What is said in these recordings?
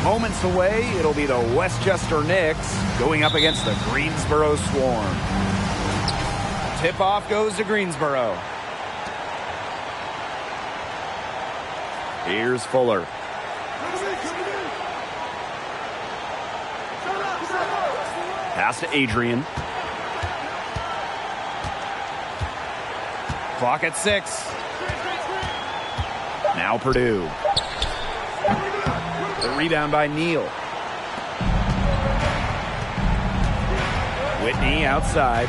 Moments away, it'll be the Westchester Knicks going up against the Greensboro Swarm. Tip-off goes to Greensboro. Here's Fuller. Pass to Adrian. Clock at 6. Now Purdue. The rebound by Neal. Whitney outside.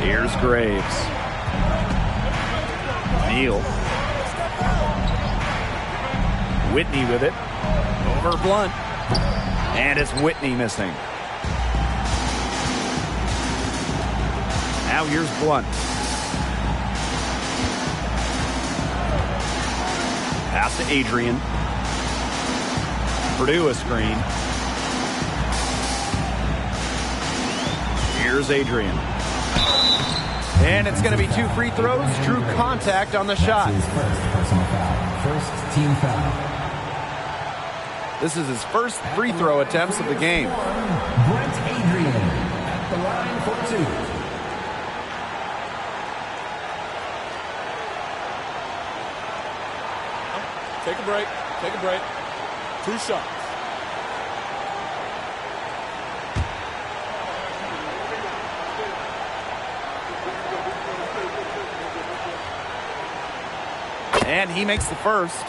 Here's Graves. Neal. Whitney with it. Over Blunt. And it's Whitney missing. Now here's Blunt. Pass to Adrian. Purdue a screen. Here's Adrian. And it's going to be 2 free throws. Drew contact on the shot. First team foul. This is his first free throw attempts of the game. Brent Adrian at the line for 2. Take a break. Take a break. 2 shots. And he makes the first.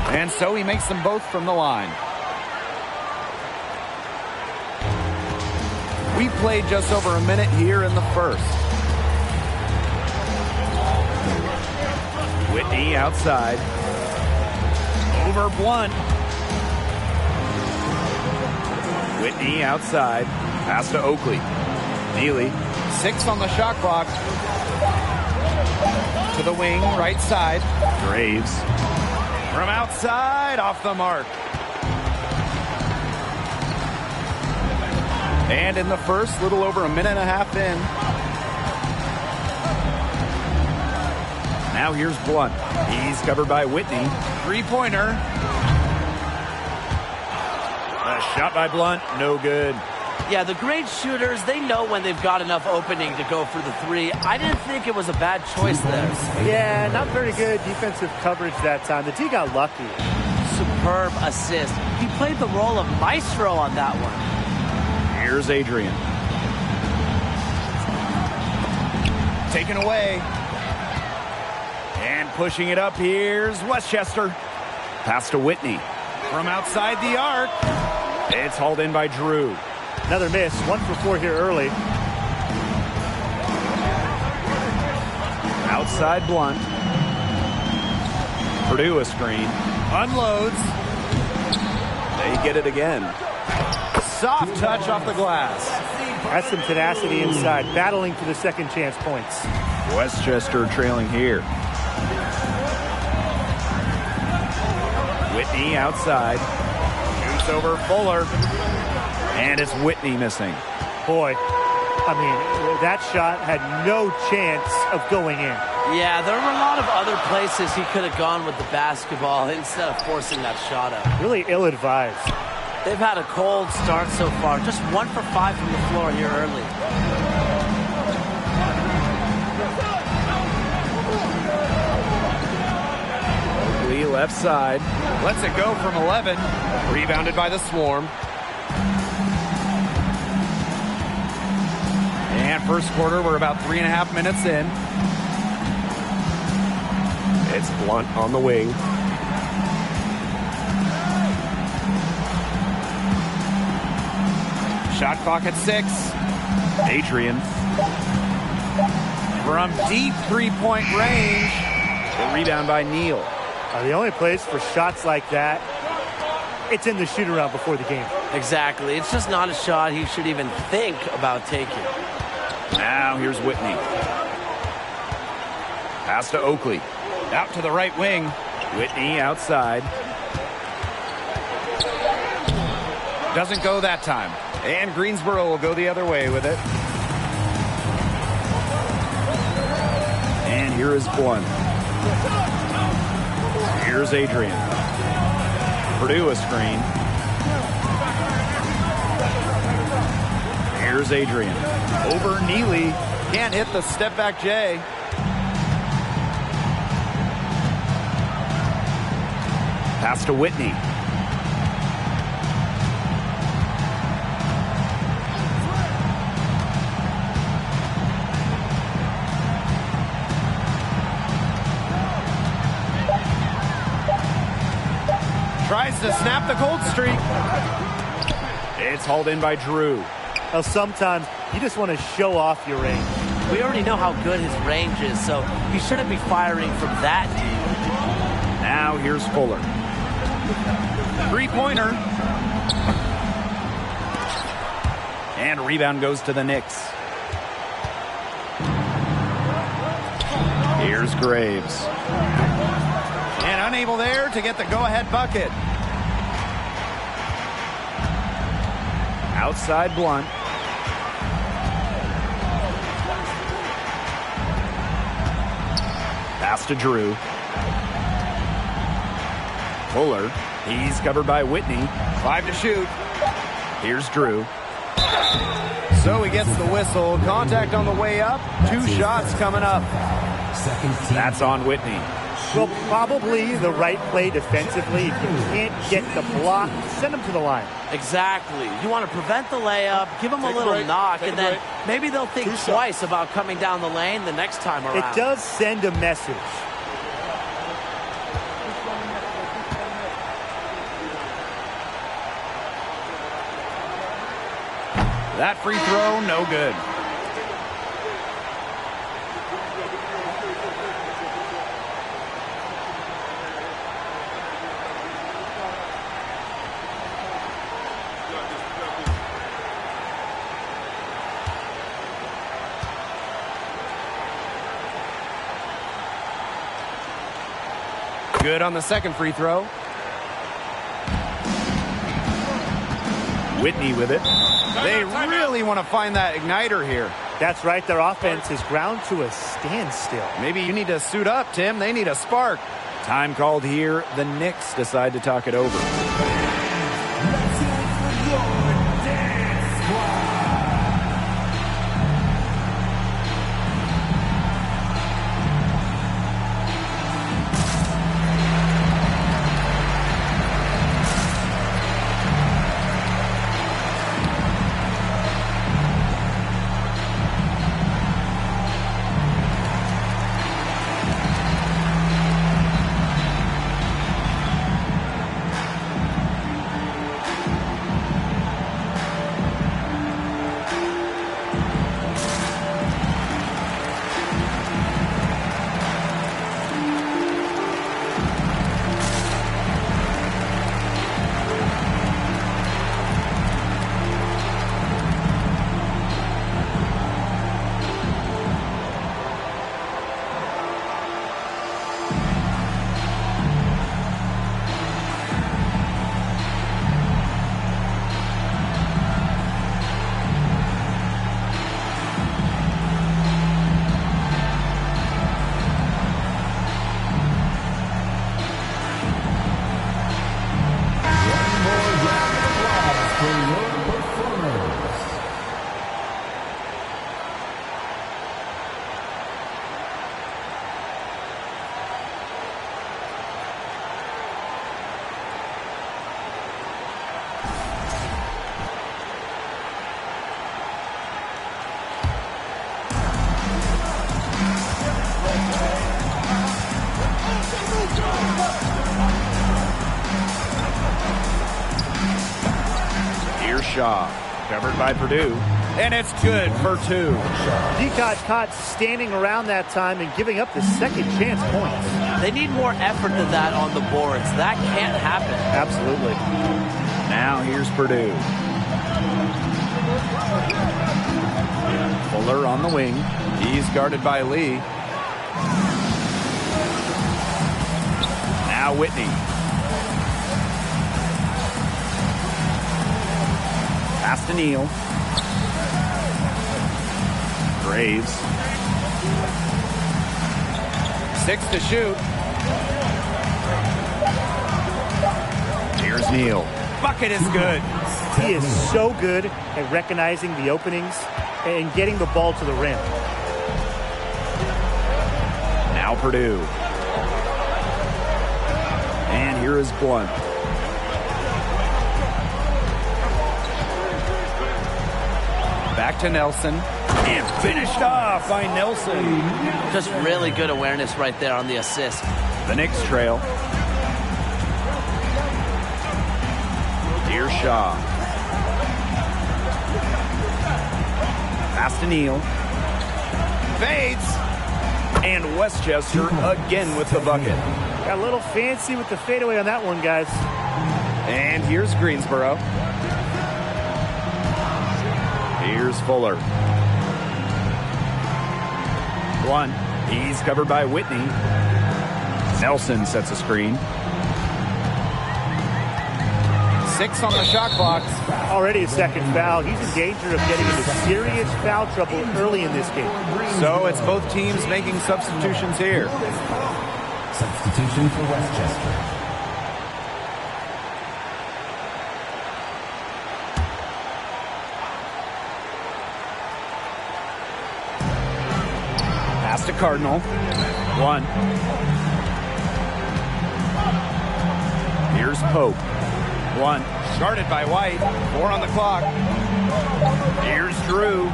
And so he makes them both from the line. We played just over a minute here in the first. Whitney outside. Over Blunt. Whitney outside. Pass to Oakley. Neely. 6 on the shot clock. To the wing, right side. Graves. From outside, off the mark. And in the first, little over a minute and a half in. Now here's Blunt. He's covered by Whitney. 3-pointer. A shot by Blunt, no good. Yeah, the great shooters, they know when they've got enough opening to go for the 3. I didn't think it was a bad choice there. Yeah, not very good defensive coverage that time. The D got lucky. Superb assist. He played the role of maestro on that one. Here's Adrian. Taken away. And pushing it up, here's Westchester. Pass to Whitney. From outside the arc. It's hauled in by Drew. Another miss. 1 for 4 here early. Outside Blunt. Purdue a screen. Unloads. They get it again. Soft touch off the glass. That's some tenacity inside. Battling for the second chance points. Westchester trailing here. Whitney outside. Shoots over Fuller. And it's Whitney missing. Boy, I mean, that shot had no chance of going in. Yeah, there were a lot of other places he could have gone with the basketball instead of forcing that shot up. Really ill-advised. They've had a cold start so far. Just 1 for 5 from the floor here early. Oakley left side. Lets it go from 11. Rebounded by the Swarm. And first quarter, we're about 3.5 minutes in. It's Blunt on the wing. Shot clock at 6. Adrian. From deep 3-point range. The rebound by Neal. The only place for shots like that, it's in the shoot-around before the game. Exactly. It's just not a shot he should even think about taking. Now here's Whitney. Pass to Oakley. Out to the right wing. Whitney outside. Doesn't go that time. And Greensboro will go the other way with it. And here is one. Here's Adrian. Purdue a screen. Here's Adrian. Over Neely. Can't hit the step back J. Pass to Whitney. Tries to snap the cold streak. It's hauled in by Drew. Well, sometimes you just want to show off your range. We already know how good his range is, so he shouldn't be firing from that deep. Now here's Fuller. Three-pointer. And rebound goes to the Knicks. Here's Graves. And unable there to get the go-ahead bucket. Outside Blunt. Pass to Drew. Fuller. He's covered by Whitney. 5 to shoot. Here's Drew. So he gets the whistle. Contact on the way up. 2 shots coming up. That's on Whitney. Well, probably the right play defensively. If you can't get the block, send him to the line. Exactly. You want to prevent the layup, give them a little knock, and then maybe they'll think twice about coming down the lane the next time around. It does send a message. That free throw, no good. Good on the second free throw. Whitney with it. They really want to find that igniter here. That's right. Their offense is ground to a standstill. Maybe you need to suit up, Tim. They need a spark. Time called here. The Knicks decide to talk it over. Shaw, covered by Purdue, and it's good for 2. Decott's caught standing around that time and giving up the second chance points. They need more effort than that on the boards. That can't happen. Absolutely. Now here's Purdue. Fuller on the wing. He's guarded by Lee. Now Whitney. Pass to Neal. Graves. 6 to shoot. Here's Neal. Bucket is good. He is so good at recognizing the openings and getting the ball to the rim. Now Purdue. And here is Blunt. Back to Nelson. And finished off by Nelson. Just really good awareness right there on the assist. The Knicks trail. Here's Shaw. Pass to Neal. Fades. And Westchester again with the bucket. Got a little fancy with the fadeaway on that one, guys. And here's Greensboro. Here's Fuller. Blunt. He's covered by Whitney. Nelson sets a screen. 6 on the shot clock. Already a second foul. He's in danger of getting into serious foul trouble early in this game. So it's both teams making substitutions here. Substitution for Westchester. Pass to Cardinal. 1. Here's Pope. 1. Started by White. 4 on the clock. Here's Drew.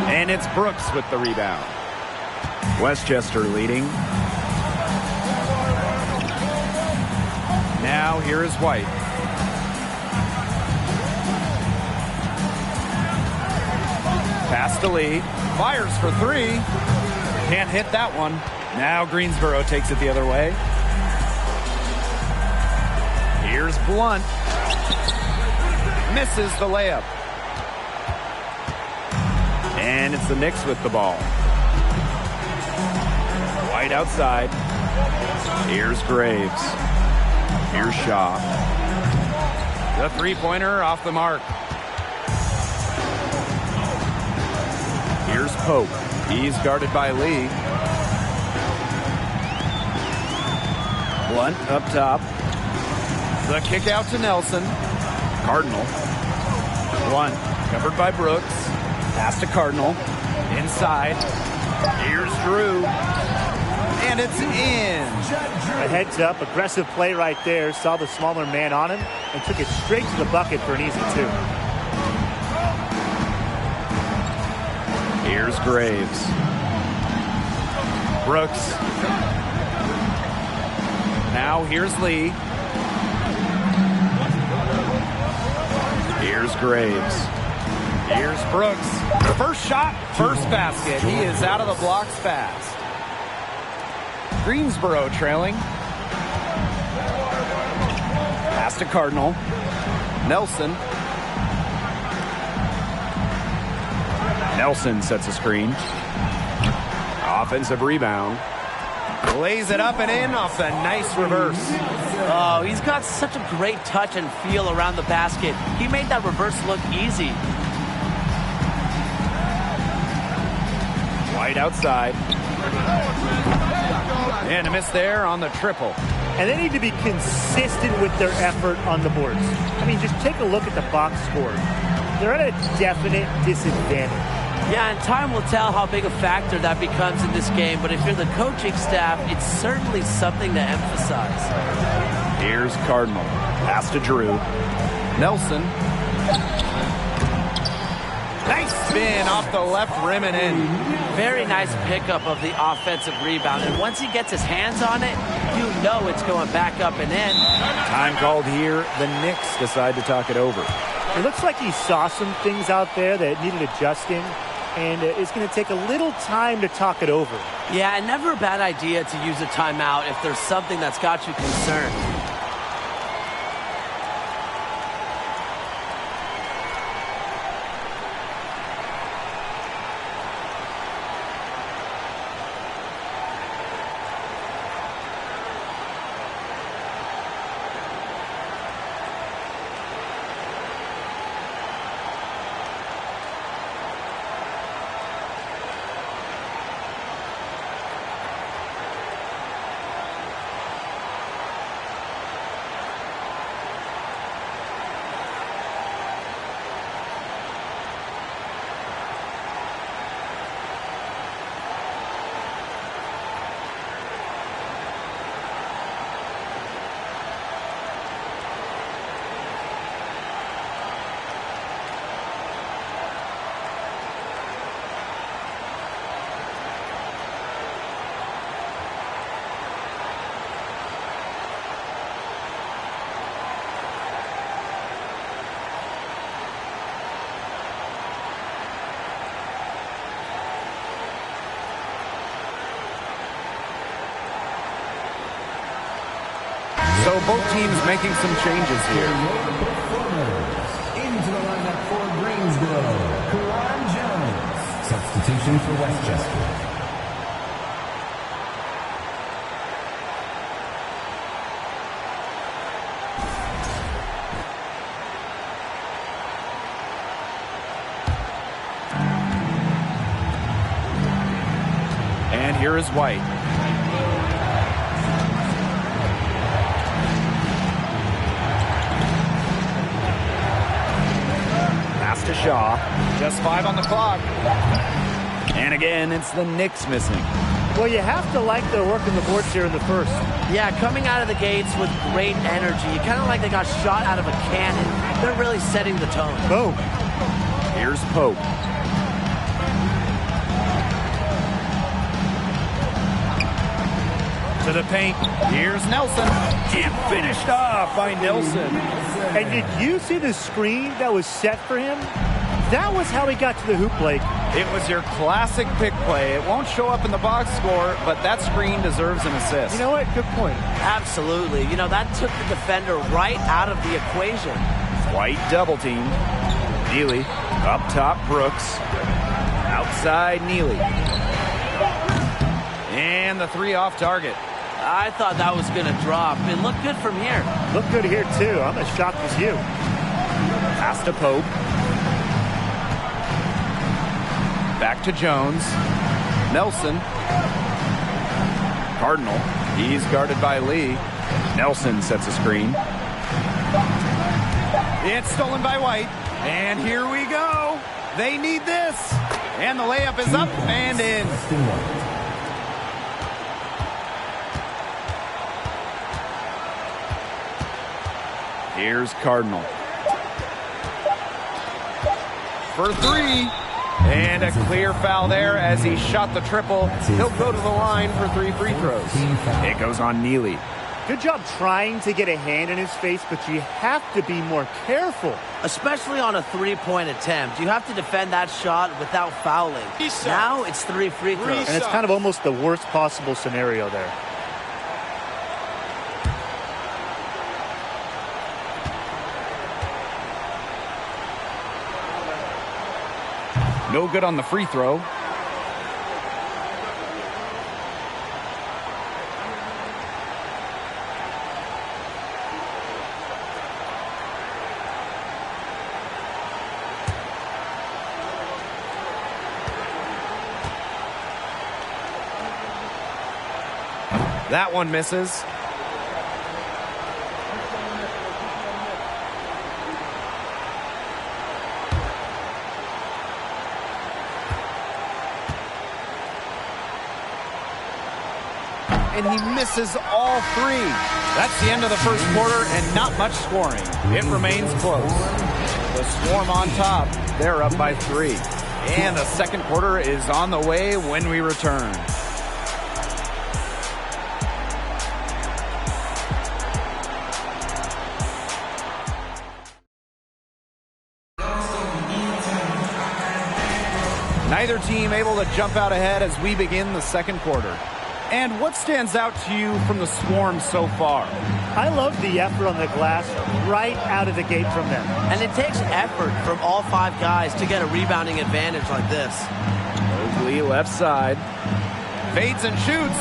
And it's Brooks with the rebound. Westchester leading. Now here is White. Pass to Lee. Fires for 3. Can't hit that one. Now Greensboro takes it the other way. Here's Blunt. Misses the layup. And it's the Knicks with the ball. White outside. Here's Graves. Here's Shaw. The three-pointer off the mark. Here's Pope. He's guarded by Lee. Blunt up top. The kick out to Nelson. Cardinal. Blunt covered by Brooks. Pass to Cardinal. Inside. Here's Drew. And it's in. A heads up, aggressive play right there. Saw the smaller man on him and took it straight to the bucket for an easy 2. Here's Graves. Brooks. Now here's Lee. Here's Graves. Here's Brooks. First shot, first basket. He is out of the blocks fast. Greensboro trailing. Pass to Cardinal. Nelson. Nelson sets a screen. Offensive rebound. Lays it up and in off the nice reverse. Oh, he's got such a great touch and feel around the basket. He made that reverse look easy. White outside. And a miss there on the triple. And they need to be consistent with their effort on the boards. I mean, just take a look at the box score. They're at a definite disadvantage. Yeah, and time will tell how big a factor that becomes in this game. But if you're the coaching staff, it's certainly something to emphasize. Here's Cardinal. Pass to Drew. Nelson. Nice spin off the left rim and in. Very nice pickup of the offensive rebound. And once he gets his hands on it, you know it's going back up and in. Time called here. The Knicks decide to talk it over. It looks like he saw some things out there that needed adjusting. And it's going to take a little time to talk it over. Yeah, and never a bad idea to use a timeout if there's something that's got you concerned. So both teams making some changes here. Into the lineup for Greensboro, Karan Jones. Substitution for Westchester. And here is White. Pass to Shaw. Just 5 on the clock. And again, it's the Knicks missing. Well, you have to like their work in the boards here in the first. Yeah, coming out of the gates with great energy. Kind of like they got shot out of a cannon. They're really setting the tone. Boom. Here's Pope. To the paint. Here's Nelson. And finished off by Nelson. And did you see the screen that was set for him? That was how he got to the hoop, Blake. It was your classic pick play. It won't show up in the box score, but that screen deserves an assist. You know what? Good point. Absolutely. You know, that took the defender right out of the equation. White double team. Neely. Up top, Brooks. Outside, Neely. And the 3 off target. I thought that was going to drop. It looked good from here. Looked good here, too. I'm as shocked as you. Pass to Pope. Back to Jones. Nelson. Cardinal. He's guarded by Lee. Nelson sets a screen. It's stolen by White. And here we go. They need this. And the layup is up and in. Here's Cardinal. For 3. And a clear foul there as he shot the triple. He'll go to the line for 3 free throws. It goes on Neely. Good job trying to get a hand in his face, but you have to be more careful. Especially on a 3-point attempt. You have to defend that shot without fouling. Now it's 3 free throws. And it's kind of almost the worst possible scenario there. No good on the free throw. That one misses. And he misses all 3. That's the end of the first quarter and not much scoring. It remains close. The Swarm on top. They're up by 3. And the second quarter is on the way when we return. Neither team able to jump out ahead as we begin the second quarter. And what stands out to you from the Swarm so far? I love the effort on the glass right out of the gate from them. And it takes effort from all 5 guys to get a rebounding advantage like this. Mosley left side. Fades and shoots.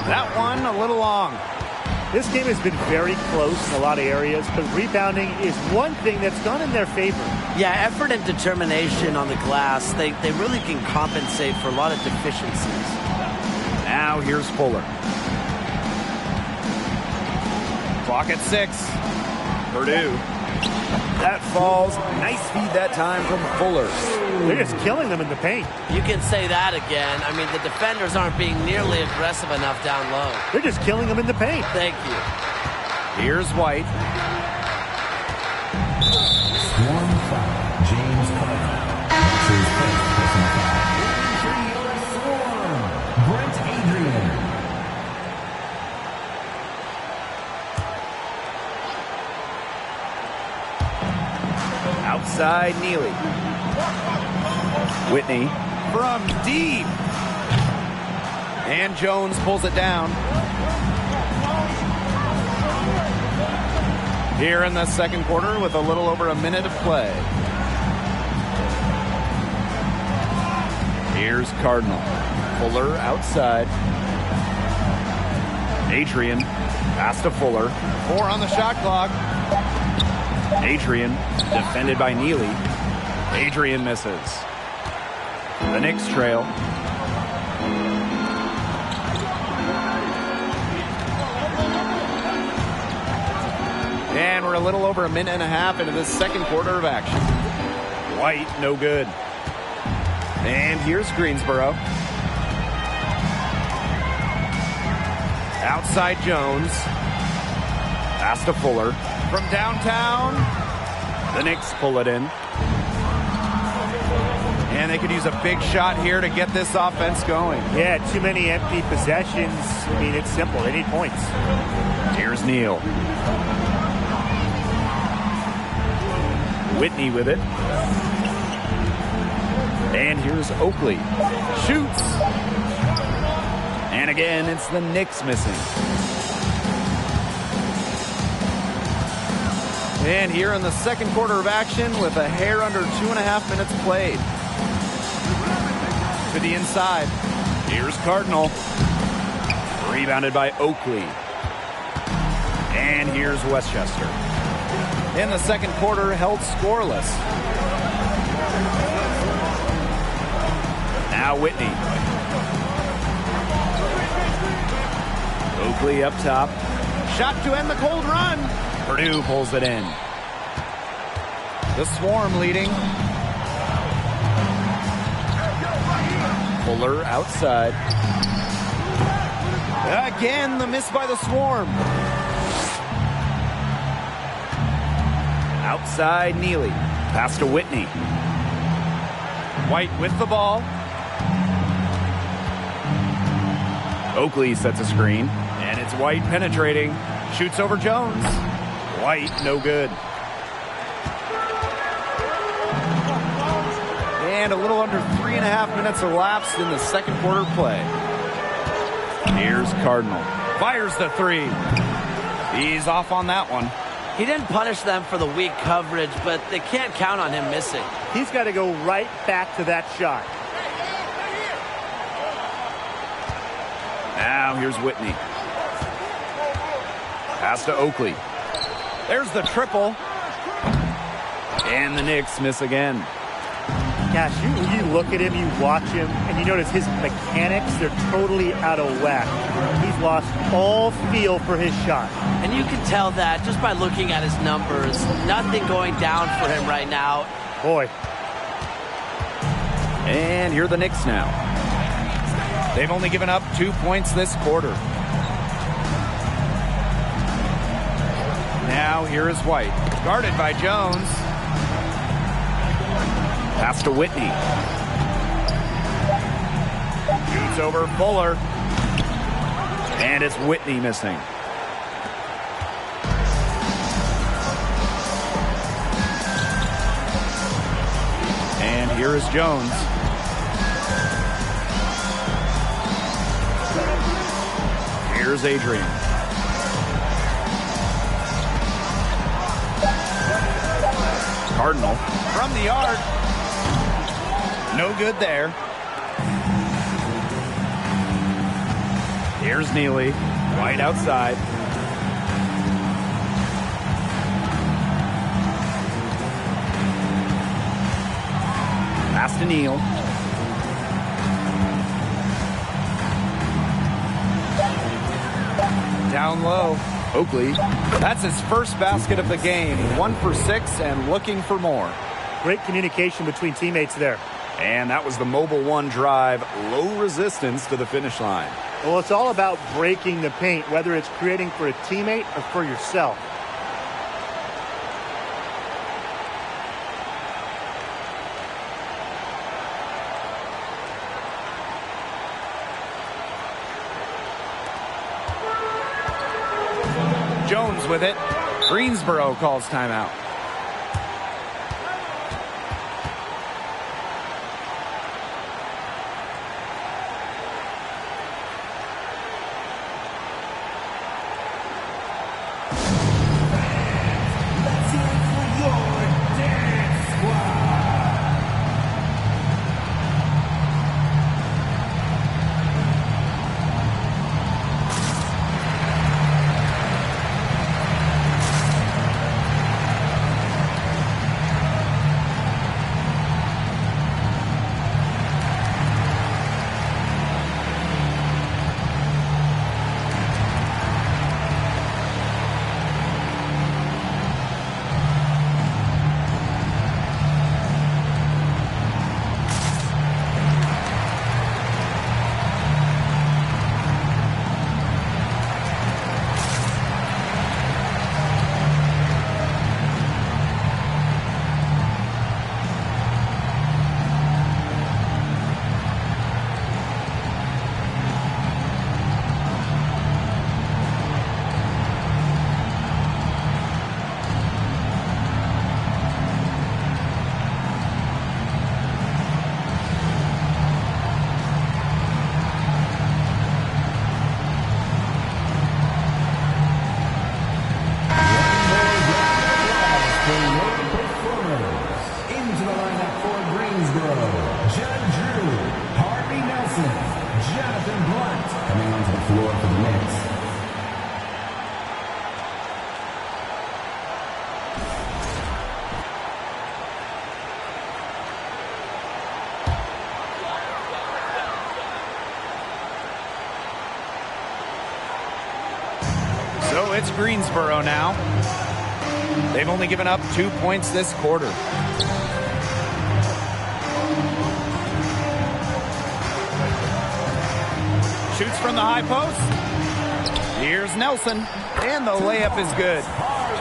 That one a little long. This game has been very close in a lot of areas, but rebounding is one thing that's gone in their favor. Yeah, effort and determination on the glass, they really can compensate for a lot of deficiencies. Now here's Fuller. Clock at 6. Purdue. That falls. Nice feed that time from Fuller. They're just killing them in the paint. You can say that again. I mean, the defenders aren't being nearly aggressive enough down low. They're just killing them in the paint. Thank you. Here's White. Swarm foul. James Carter. That's his first personal foul. For your Swarm, Brent Adrian. Outside Neely. Whitney from deep. And Jones pulls it down. Here in the second quarter with a little over a minute of play. Here's Cardinal. Fuller outside. Adrian. Pass to Fuller. 4 on the shot clock. Adrian. Defended by Neely. Adrian misses. The Knicks trail. And we're a little over a minute and a half into this second quarter of action. White, no good. And here's Greensboro. Outside Jones. Pass to Fuller. From downtown, the Knicks pull it in. And they could use a big shot here to get this offense going. Yeah, too many empty possessions. I mean, it's simple. They need points. Here's Neal. Whitney with it. And here's Oakley. Shoots. And again, it's the Knicks missing. And here in the second quarter of action with a hair under 2.5 minutes played. To the inside. Here's Cardinal. Rebounded by Oakley. And here's Westchester. In the second quarter, held scoreless. Now Whitney. Oakley up top. Shot to end the cold run. Purdue pulls it in. The Swarm leading. Fuller outside. Again, the miss by the Swarm. Outside Neely. Pass to Whitney. White with the ball. Oakley sets a screen. And it's White penetrating. Shoots over Jones. White, no good. And a little under 3.5 minutes elapsed in the second quarter play. Here's Cardinal. Fires the 3. He's off on that one. He didn't punish them for the weak coverage, but they can't count on him missing. He's got to go right back to that shot. Now here's Whitney. Pass to Oakley. There's the triple. And the Knicks miss again. Gosh, you look at him, you watch him, and you notice his mechanics, they're totally out of whack. He's lost all feel for his shot. And you can tell that just by looking at his numbers. Nothing going down for him right now. Boy. And here are the Knicks now. They've only given up 2 points this quarter. Now here is White. Guarded by Jones. Pass to Whitney. Shoots over Fuller. And it's Whitney missing. And here is Jones. Here's Adrian. Cardinal from the arc. No good there. Here's Neely. White outside. Pass to Neal. Down low. Oakley. That's his first basket of the game. 1 for 6 and looking for more. Great communication between teammates there. And that was the Mobile One drive. Low resistance to the finish line. Well, it's all about breaking the paint, whether it's creating for a teammate or for yourself. Jones with it. Greensboro calls timeout. Jonathan Blunt coming onto the floor for the Knicks. So it's Greensboro now. They've only given up 2 points this quarter. Shoots from the high post. Here's Nelson, and the layup is good.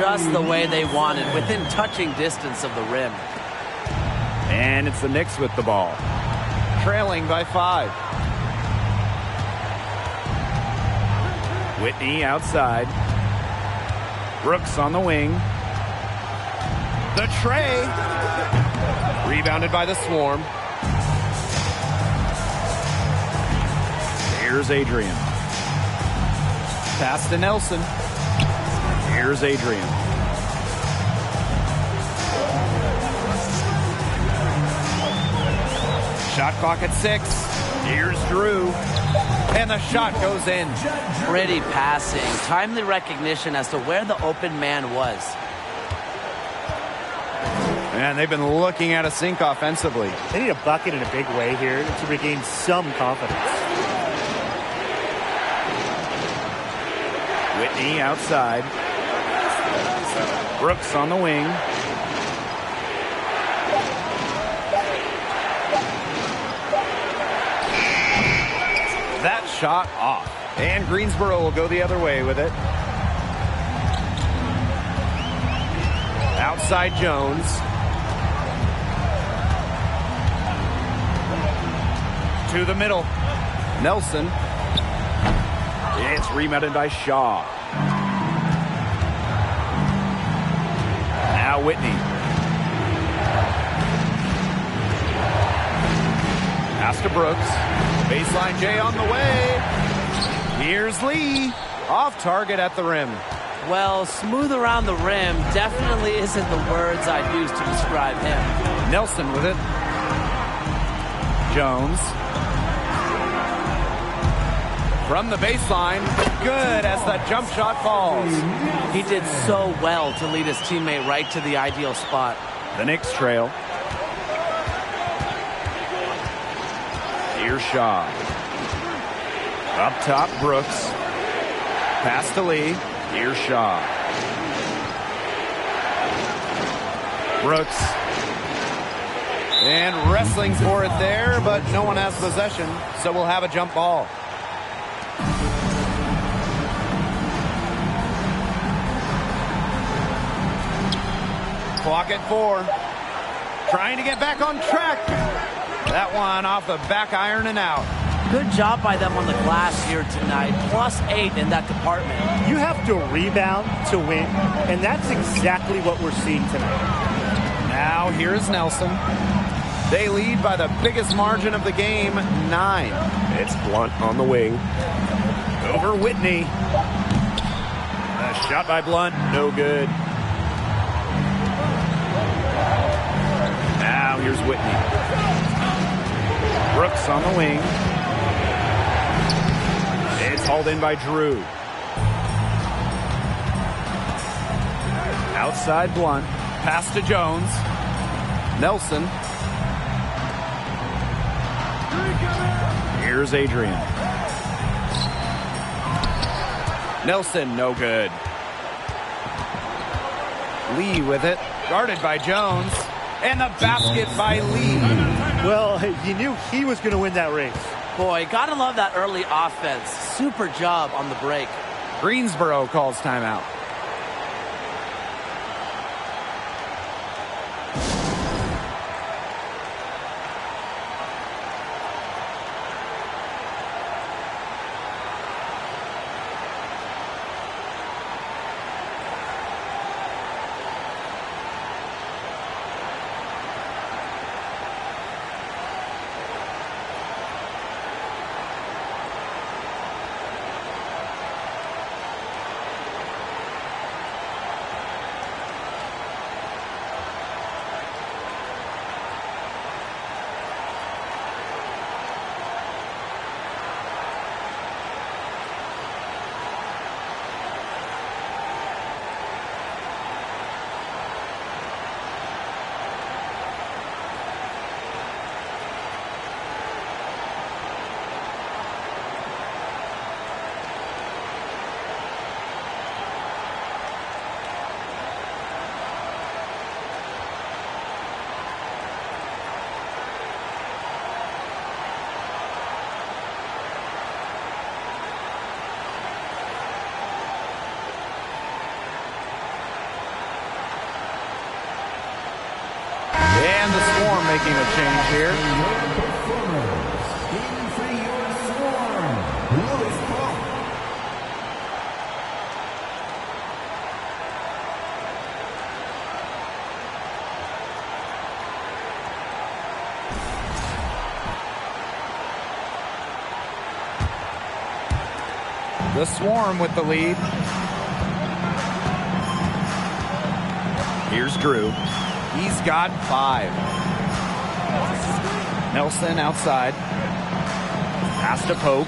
Just the way they wanted, within touching distance of the rim. And it's the Knicks with the ball, trailing by 5. Whitney outside. Brooks on the wing. The tray. Rebounded by the Swarm. Here's Adrian. Pass to Nelson. Here's Adrian. Shot clock at 6. Here's Drew. And the shot goes in. Pretty passing. Timely recognition as to where the open man was. And they've been looking at a sink offensively. They need a bucket in a big way here to regain some confidence. Whitney outside. Brooks on the wing. That shot off. And Greensboro will go the other way with it. Outside Jones. To the middle. Nelson. It's rebounded by Shaw. Now Whitney. Pass to Brooks. Baseline J on the way. Here's Lee. Off target at the rim. Well, smooth around the rim definitely isn't the words I'd use to describe him. Nelson with it. Jones. From the baseline. Good as the jump shot falls. He did so well to lead his teammate right to the ideal spot. The Knicks trail. Here's Shaw. Up top, Brooks. Pass to Lee. Here's Shaw. Brooks. And wrestling for it there, but no one has possession, so we'll have a jump ball. Clock at 4. Trying to get back on track. That one off the back iron and out. Good job by them on the glass here tonight. +8 in that department. You have to rebound to win, and that's exactly what we're seeing tonight. Now here's Nelson. They lead by the biggest margin of the game, 9. It's Blunt on the wing. Over Whitney. A shot by Blunt, no good. Now here's Whitney. Brooks on the wing. It's hauled in by Drew. Outside Blunt. Pass to Jones. Nelson. Here's Adrian. Nelson, no good. Lee with it. Guarded by Jones. And the basket by Lee. Well, you knew he was going to win that race. Boy, gotta love that early offense. Super job on the break. Greensboro calls timeout. making a change here. In for your Swarm, Lewis Paul. The Swarm with the lead. Here's Drew. He's got 5. Nelson outside. Pass to Pope.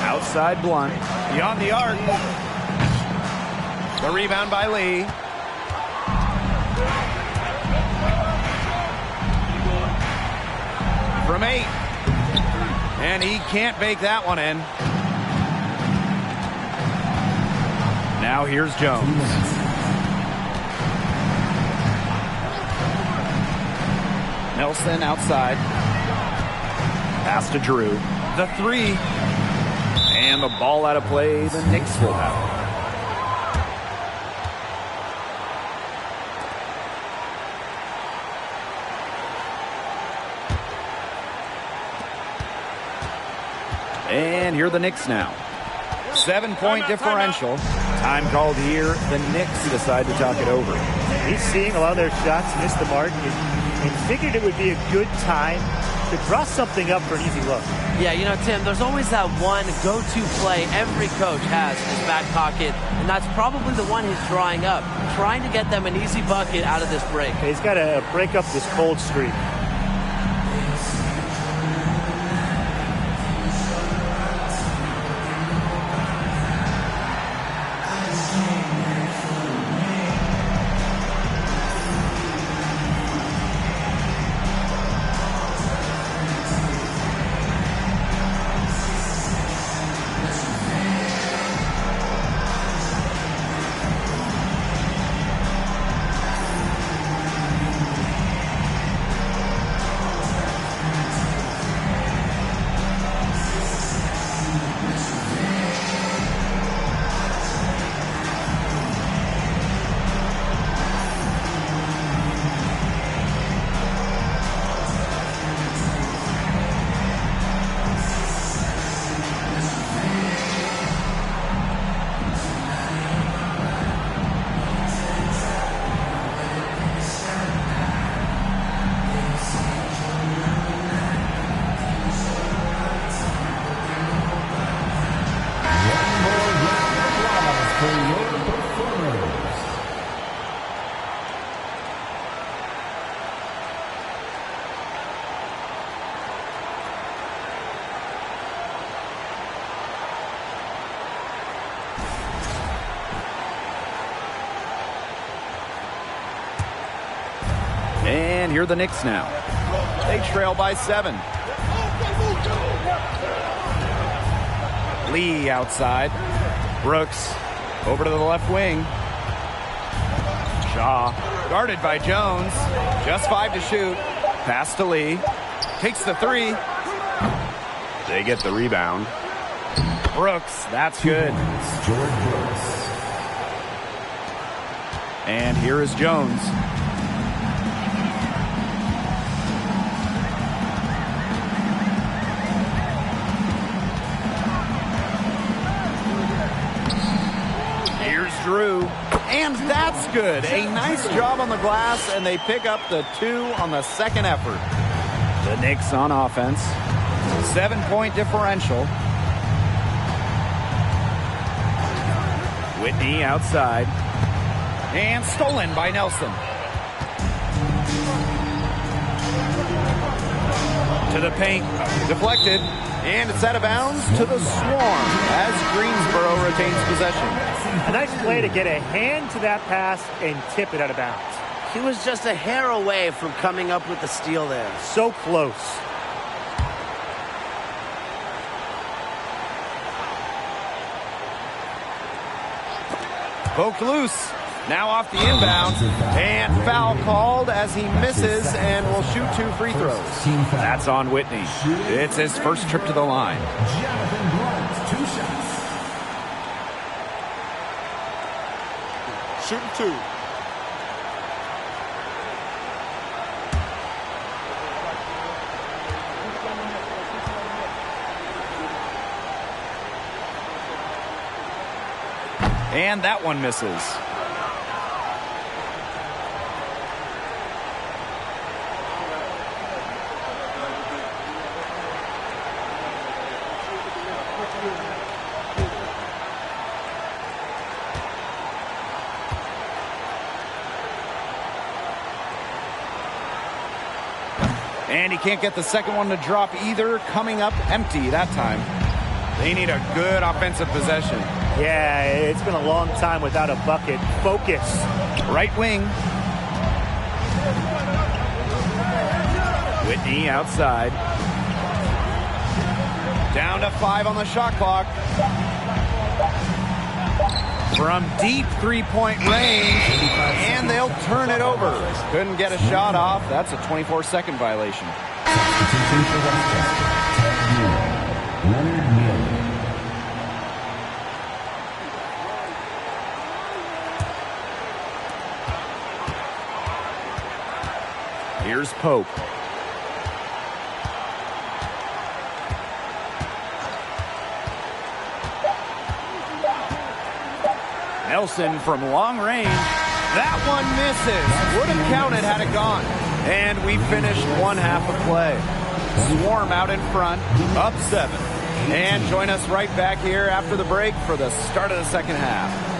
Outside Blunt. Beyond the arc. The rebound by Lee. From 8. And he can't bake that one in. Now here's Jones. Nelson outside. Pass to Drew. The 3. And the ball out of play. The Knicks will have it. And here are the Knicks now. 7-point differential. Time called here. The Knicks decide to talk it over. He's seeing a lot of their shots miss the mark and figured it would be a good time to draw something up for an easy look. Yeah, you know, Tim, there's always that one go-to play every coach has in his back pocket, and that's probably the one he's drawing up, trying to get them an easy bucket out of this break. He's got to break up this cold streak. And here are the Knicks now. They trail by 7. Lee outside. Brooks over to the left wing. Shaw guarded by Jones. Just 5 to shoot. Pass to Lee. Takes the 3. They get the rebound. Brooks, that's good. George Brooks. And here is Jones. Here's Drew. And that's good. A nice job on the glass, and they pick up the 2 on the second effort. The Knicks on offense. 7-point differential. Whitney outside. And stolen by Nelson. To the paint. Deflected. And it's out of bounds to the Swarm as Greensboro retains possession. A nice play to get a hand to that pass and tip it out of bounds. He was just a hair away from coming up with the steal there. So close. Poked loose. Now off the inbound. And foul called as he misses and will shoot 2 free throws. That's on Whitney. It's his first trip to the line. Jonathan Blunt, 2 shots. Shooting 2. And that one misses. And he can't get the second one to drop either. Coming up empty that time. They need a good offensive possession. Yeah, it's been a long time without a bucket. Focus. Right wing. Whitney outside. Down to 5 on the shot clock. From deep three-point range, and they'll turn it over. Couldn't get a shot off. That's a 24-second violation. Here's Pope. Nelson from long range. That one misses. Would have counted had it gone. And we finished one half of play. Swarm out in front, up 7. And join us right back here after the break for the start of the second half.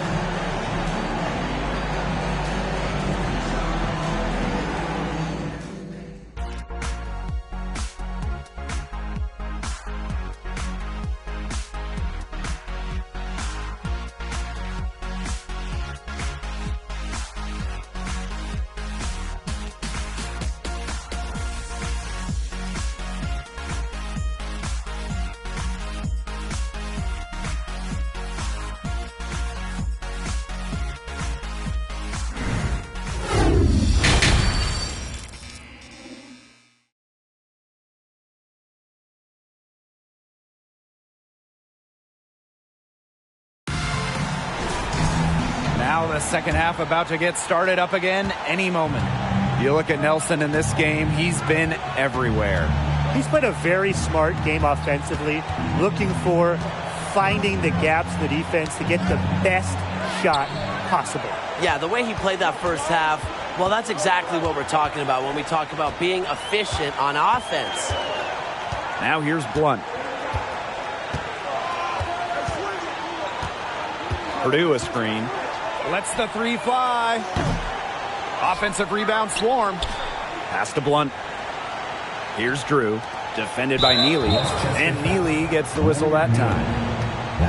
Now the second half about to get started up again any moment. You look at Nelson in this game, he's been everywhere. He's played a very smart game offensively, looking for, finding the gaps in the defense to get the best shot possible. Yeah, the way he played that first half, well, that's exactly what we're talking about when we talk about being efficient on offense. Now here's Blunt. Purdue a screen. Lets the 3 fly. Offensive rebound Swarm. Pass to Blunt. Here's Drew. Defended by Neely. And Neely gets the whistle that time.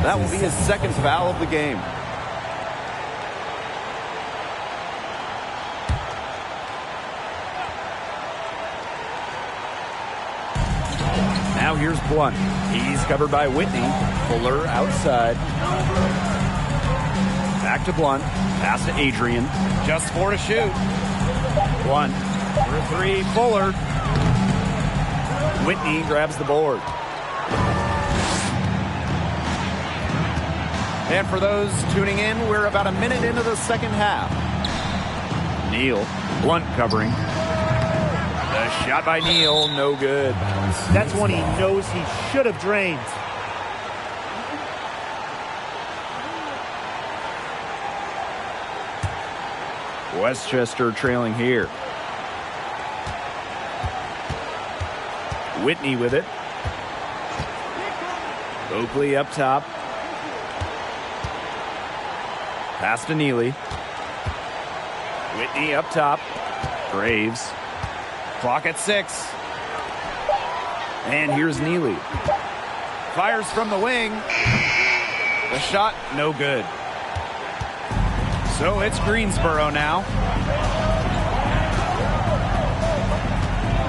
That will be his second foul of the game. Now here's Blunt. He's covered by Whitney. Fuller outside. Back to Blunt. Pass to Adrian. Just 4 to shoot. Blunt for 3. Fuller. Whitney grabs the board. And for those tuning in, we're about a minute into the second half. Neal. Blunt covering. The shot by Neal. No good. That's one he knows he should have drained. Westchester trailing here. Whitney with it. Oakley up top. Pass to Neely. Whitney up top. Graves. Clock at 6. And here's Neely. Fires from the wing. The shot, no good. So it's Greensboro now.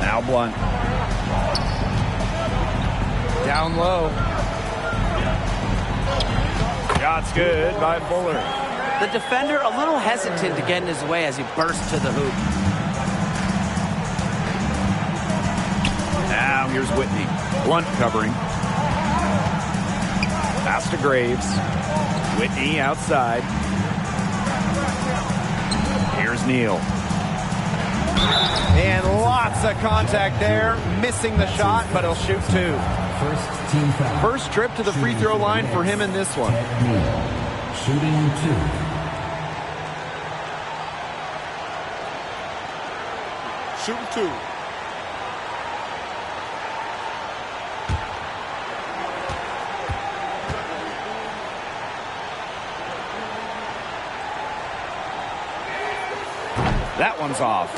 Now Blunt. Down low. Shot's good by Fuller. The defender a little hesitant to get in his way as he bursts to the hoop. Now here's Whitney. Blunt covering. Pass to Graves. Whitney outside. Here's Neal. And lots of contact there. Missing the shot, but he'll shoot 2. First team foul. First trip to the free throw line for him in this one. Shooting 2. Shooting 2. That one's off.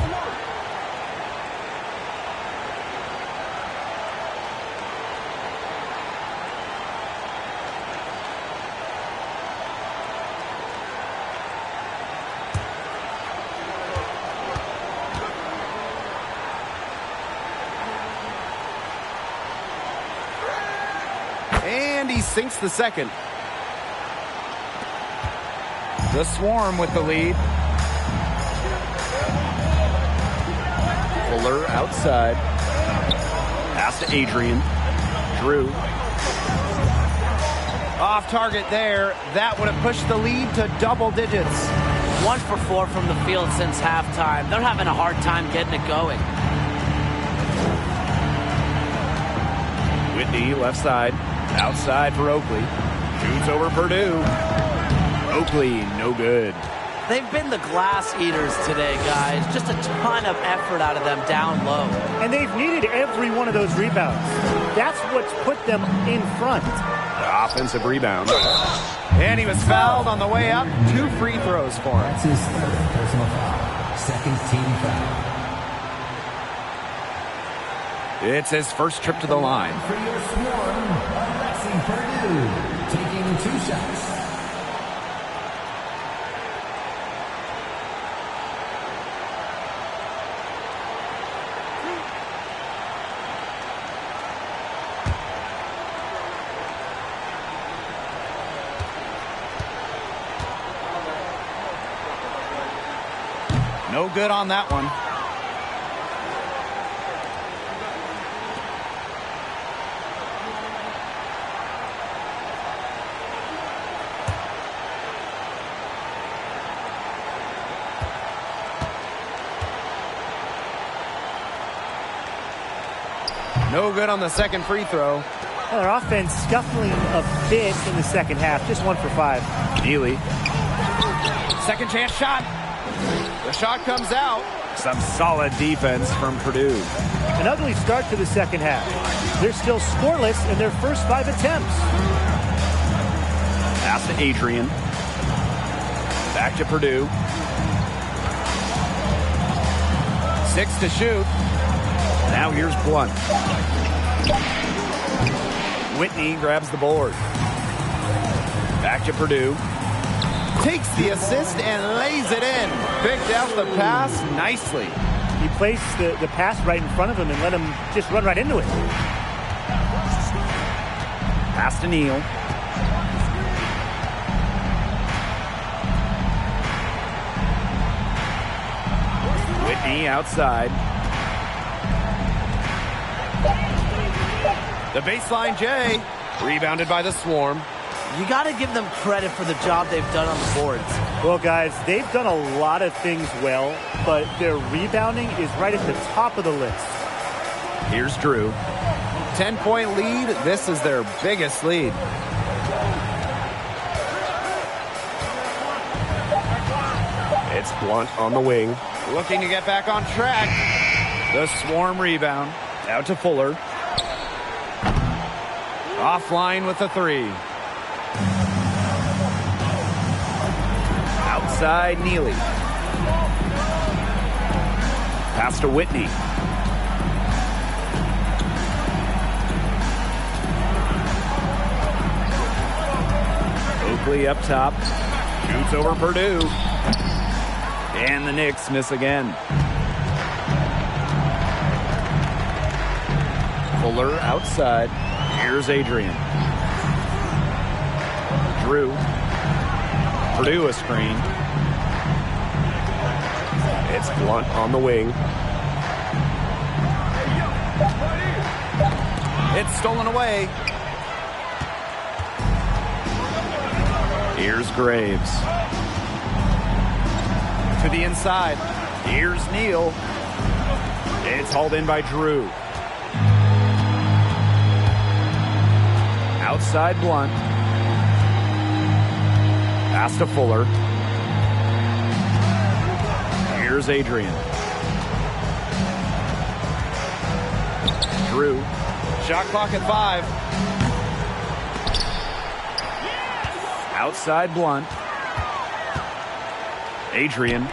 And he sinks the second. The Swarm with the lead. Fuller outside. Pass to Adrian. Drew. Off target there. That would have pushed the lead to double digits. 1 for 4 from the field since halftime. They're having a hard time getting it going. Whitney left side. Outside for Oakley. Shoots over Purdue. Oakley, no good. They've been the glass eaters today, guys. Just a ton of effort out of them down low. And they've needed every one of those rebounds. That's what's put them in front. The offensive rebound. And he was fouled on the way up. 2 free throws for him. That's his third personal foul. Second team foul. It's his first trip to the line. For your Swarm, Alexi Purdue, taking 2 shots. No good on that one. No good on the second free throw. Well, their offense scuffling a bit in the second half. Just 1 for 5. Neely. Second chance shot. The shot comes out. Some solid defense from Purdue. An ugly start to the second half. They're still scoreless in their first 5 attempts. Pass to Adrian. Back to Purdue. 6 to shoot. Now here's Blunt. Whitney grabs the board. Back to Purdue. Takes the assist and lays it in. Picked out the pass nicely. He placed the pass right in front of him and let him just run right into it. Pass to Neal. Whitney outside. The baseline J. Rebounded by the Swarm. You got to give them credit for the job they've done on the boards. Well, guys, they've done a lot of things well, but their rebounding is right at the top of the list. Here's Drew. 10-point lead. This is their biggest lead. It's Blunt on the wing. Looking to get back on track. The Swarm rebound. Out to Fuller. Offline with the 3. Outside Neely. Pass to Whitney. Oakley up top. Shoots over Purdue. And the Knicks miss again. Fuller outside. Here's Adrian. Drew. Purdue a screen. It's Blunt on the wing. It's stolen away. Here's Graves. To the inside. Here's Neal. It's hauled in by Drew. Outside Blunt. Pass to Fuller. Here's Adrian. Drew. Shot clock at 5. Outside Blunt. Adrian.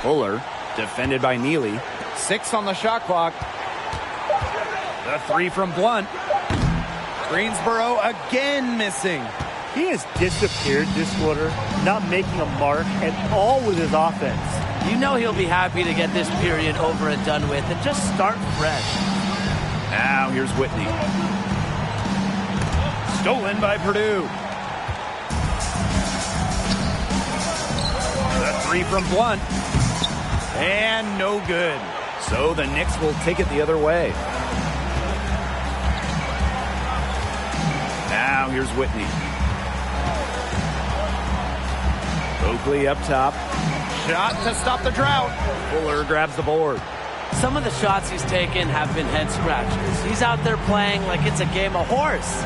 Fuller. Defended by Neely. 6 on the shot clock. The 3 from Blunt. Greensboro again missing. He has disappeared this quarter, not making a mark at all with his offense. You know he'll be happy to get this period over and done with and just start fresh. Now here's Whitney. Stolen by Purdue. The 3 from Blunt. And no good. So the Knicks will take it the other way. Now here's Whitney. Oakley up top. Shot to stop the drought. Fuller grabs the board. Some of the shots he's taken have been head scratchers. He's out there playing like it's a game of horse.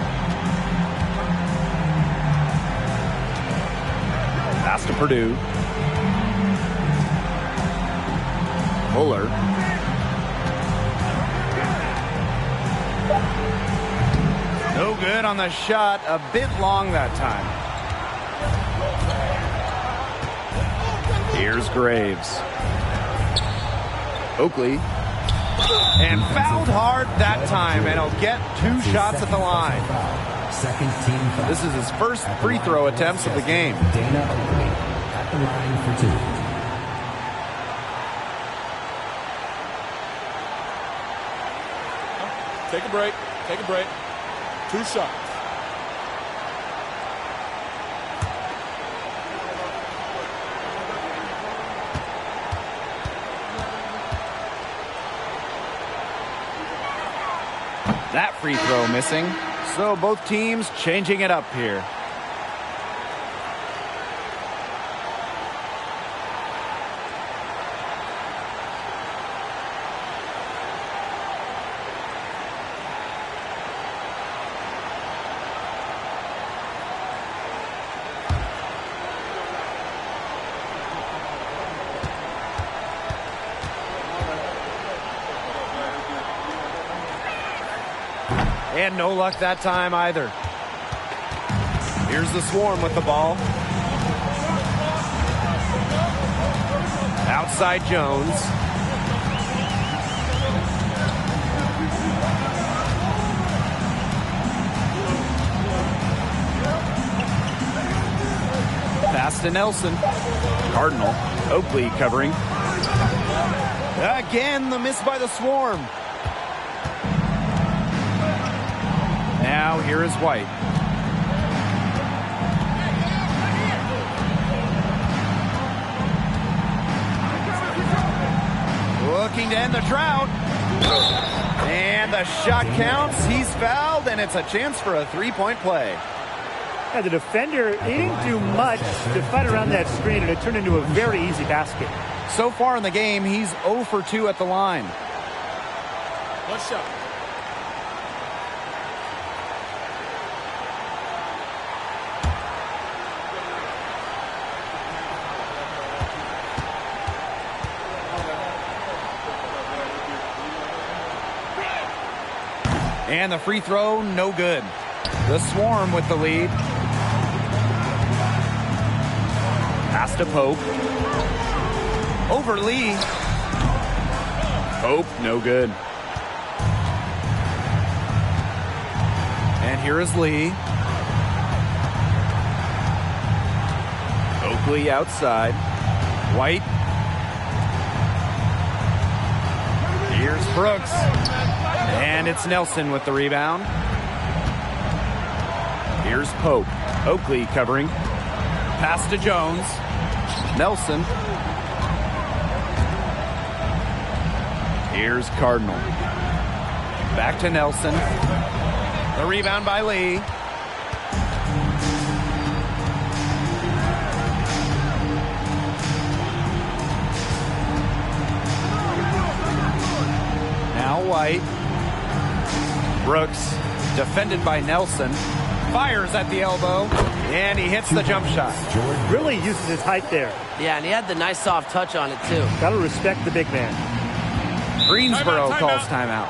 Pass to Purdue. Fuller. No good on the shot. A bit long that time. Here's Graves. Oakley. And fouled hard that time, and he'll get 2 shots at the line. Second team foul. This is his first free throw attempts of the game. Dana Oakley at the line for 2. Take a break. Take a break. 2 shots. That free throw missing. So both teams changing it up here. And no luck that time either. Here's the Swarm with the ball. Outside Jones. Pass to Nelson. Cardinal. Oakley covering. Again, the miss by the Swarm. Now here is White. Looking to end the drought. And the shot counts. He's fouled, and it's a chance for a 3-point play. Yeah, the defender, he didn't do much to fight around that screen, and it turned into a very easy basket. So far in the game, he's 0 for 2 at the line. 1 shot. And the free throw, no good. The Swarm with the lead. Pass to Pope. Over Lee. Pope, no good. And here is Lee. Oakley outside. White. Here's Brooks. And it's Nelson with the rebound. Here's Pope. Oakley covering. Pass to Jones. Nelson. Here's Cardinal. Back to Nelson. The rebound by Lee. Now White. Brooks, defended by Nelson. fires at the elbow, and he hits the jump shot. Really uses his height there. Yeah, and he had the nice soft touch on it, too. Got to respect the big man. Greensboro calls timeout.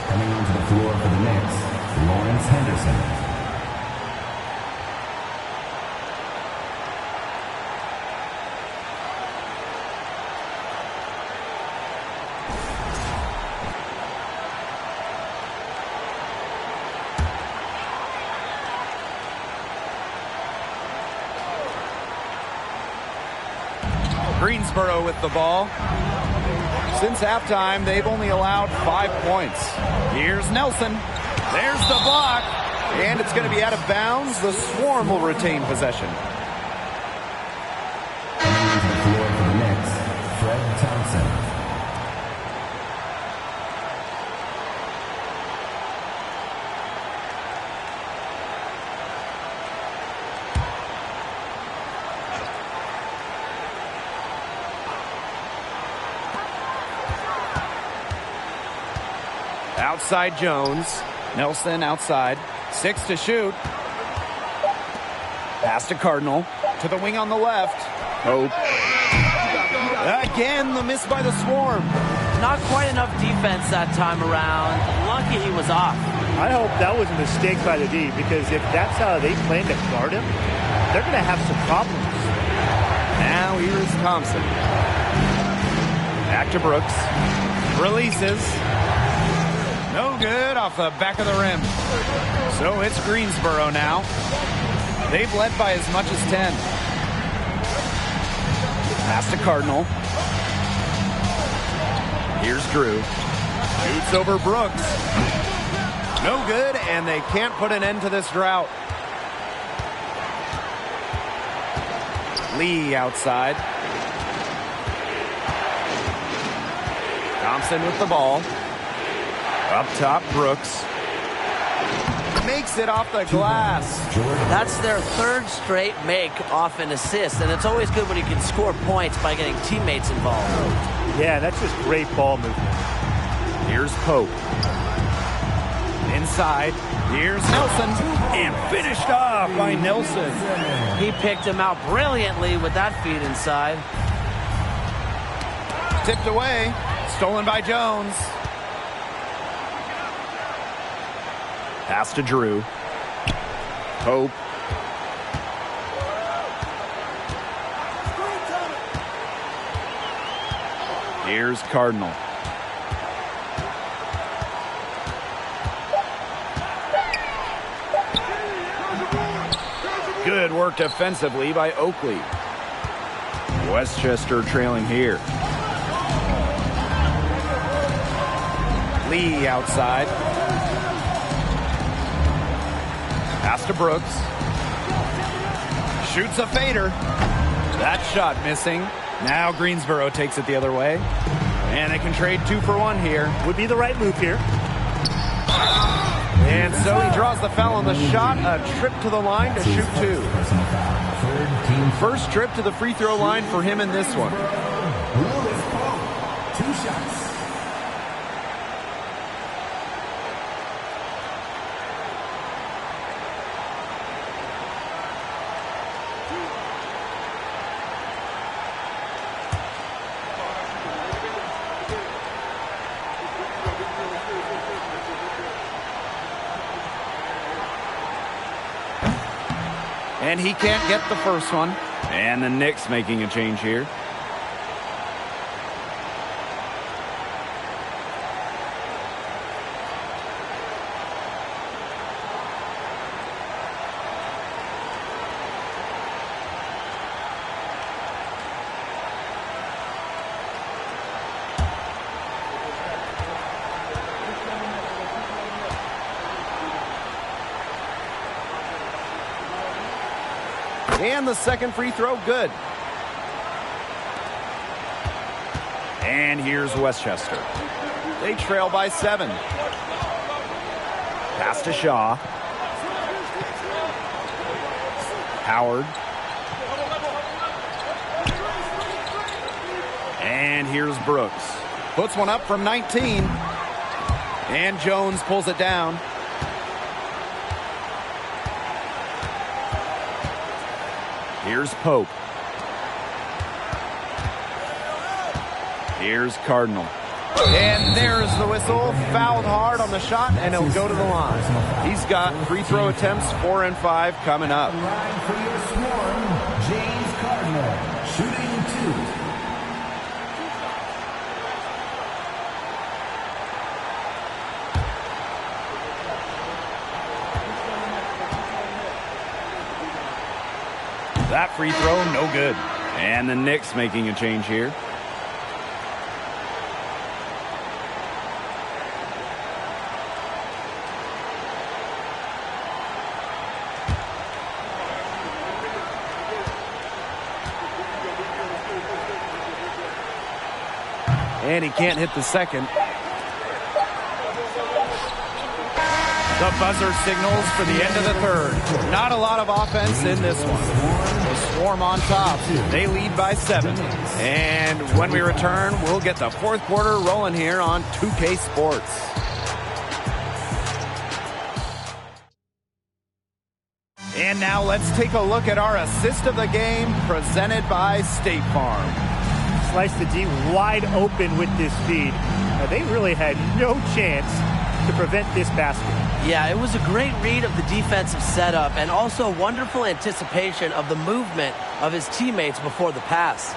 Coming onto the floor for the Knicks, Lawrence Henderson. Greensboro with the ball. Since halftime, they've only allowed 5 points. Here's Nelson. There's the block. And it's going to be out of bounds. The Swarm will retain possession. Coming onto the floor for the Knicks, Fred Thompson. Outside Jones. Nelson outside. 6 to shoot. Pass to Cardinal. To the wing on the left. Hope. Again, the miss by the Swarm. Not quite enough defense that time around. Lucky he was off. I hope that was a mistake by the D, because if that's how they plan to guard him, they're going to have some problems. Now here's Thompson. Back to Brooks. Releases. No good off the back of the rim. So it's Greensboro now. They've led by as much as 10. Pass to Cardinal. Here's Drew. Shoots over Brooks. No good, and they can't put an end to this drought. Lee outside. Thompson with the ball. Up top, Brooks. Makes it off the glass. That's their third straight make off an assist, and it's always good when you can score points by getting teammates involved. Yeah, that's just great ball movement. Here's Pope. Inside. Here's Nelson. And finished off by Nelson. He picked him out brilliantly with that feed inside. Tipped away. Stolen by Jones. Pass to Drew. Pope. Here's Cardinal. Good work defensively by Oakley. Westchester trailing here. Lee outside. Pass to Brooks. Shoots a fader. That shot missing. Now Greensboro takes it the other way. And they can trade 2 for 1 here. Would be the right move here. And so he draws the foul on the shot. A trip to the line to shoot two. Personal foul. Third team. First trip to the free throw line for him in this one. Lewis Pope. 2 shots. And he can't get the first one. And the Knicks making a change here. And the second free throw, good. And here's Westchester. They trail by 7. Pass to Shaw. Howard. And here's Brooks. Puts one up from 19. And Jones pulls it down. Here's Pope. Here's Cardinal. And there's the whistle. Fouled hard on the shot, and he'll go to the line. He's got free throw attempts 4 and 5 coming up. Line for your swarm, James Cardinal, shooting 2. That free throw, no good. And the Knicks making a change here. And he can't hit the second. The buzzer signals for the end of the third. Not a lot of offense in this one. The Swarm on top. They lead by 7. And when we return, we'll get the fourth quarter rolling here on 2K Sports. And now let's take a look at our assist of the game presented by State Farm. Slice the D wide open with this feed. Now, they really had no chance to prevent this basket. Yeah, it was a great read of the defensive setup and also wonderful anticipation of the movement of his teammates before the pass.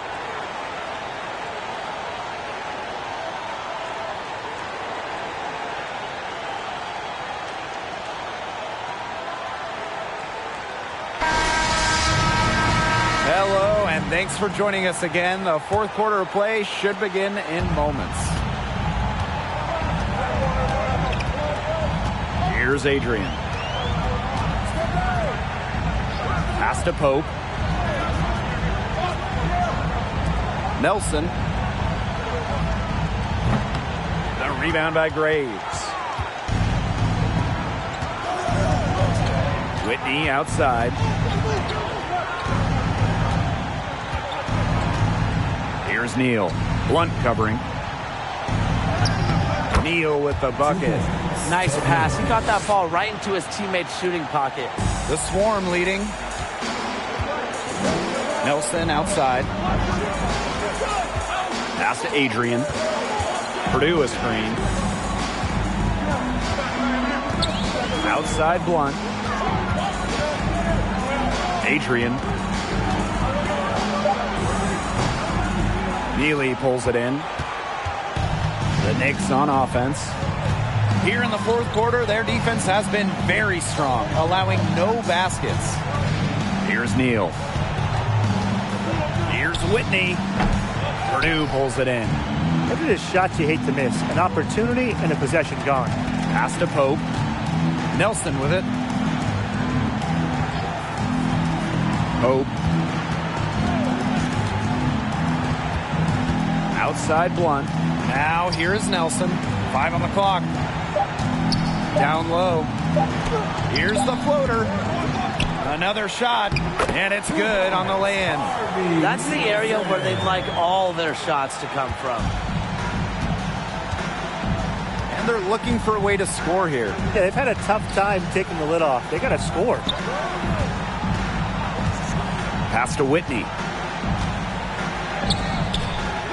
Hello, and thanks for joining us again. The fourth quarter of play should begin in moments. Here's Adrian. Pass to Pope. Nelson. The rebound by Graves. Whitney outside. Here's Neal. Blunt covering. Neal with the bucket. Nice pass. He got that ball right into his teammate's shooting pocket. The Swarm leading. Nelson outside. Pass to Adrian. Purdue a screen. Outside Blunt. Adrian. Neely pulls it in. The Knicks on offense. Here in the fourth quarter, their defense has been very strong, allowing no baskets. Here's Neal. Here's Whitney. Purdue pulls it in. Those are the shots you hate to miss. An opportunity and a possession gone. Pass to Pope. Nelson with it. Pope. Outside Blunt. Now here's Nelson. 5 on the clock. Down low. Here's the floater. Another shot, and it's good on the land. That's the area where they'd like all their shots to come from. And they're looking for a way to score here. Yeah, they've had a tough time taking the lid off. They got to score. Pass to Whitney.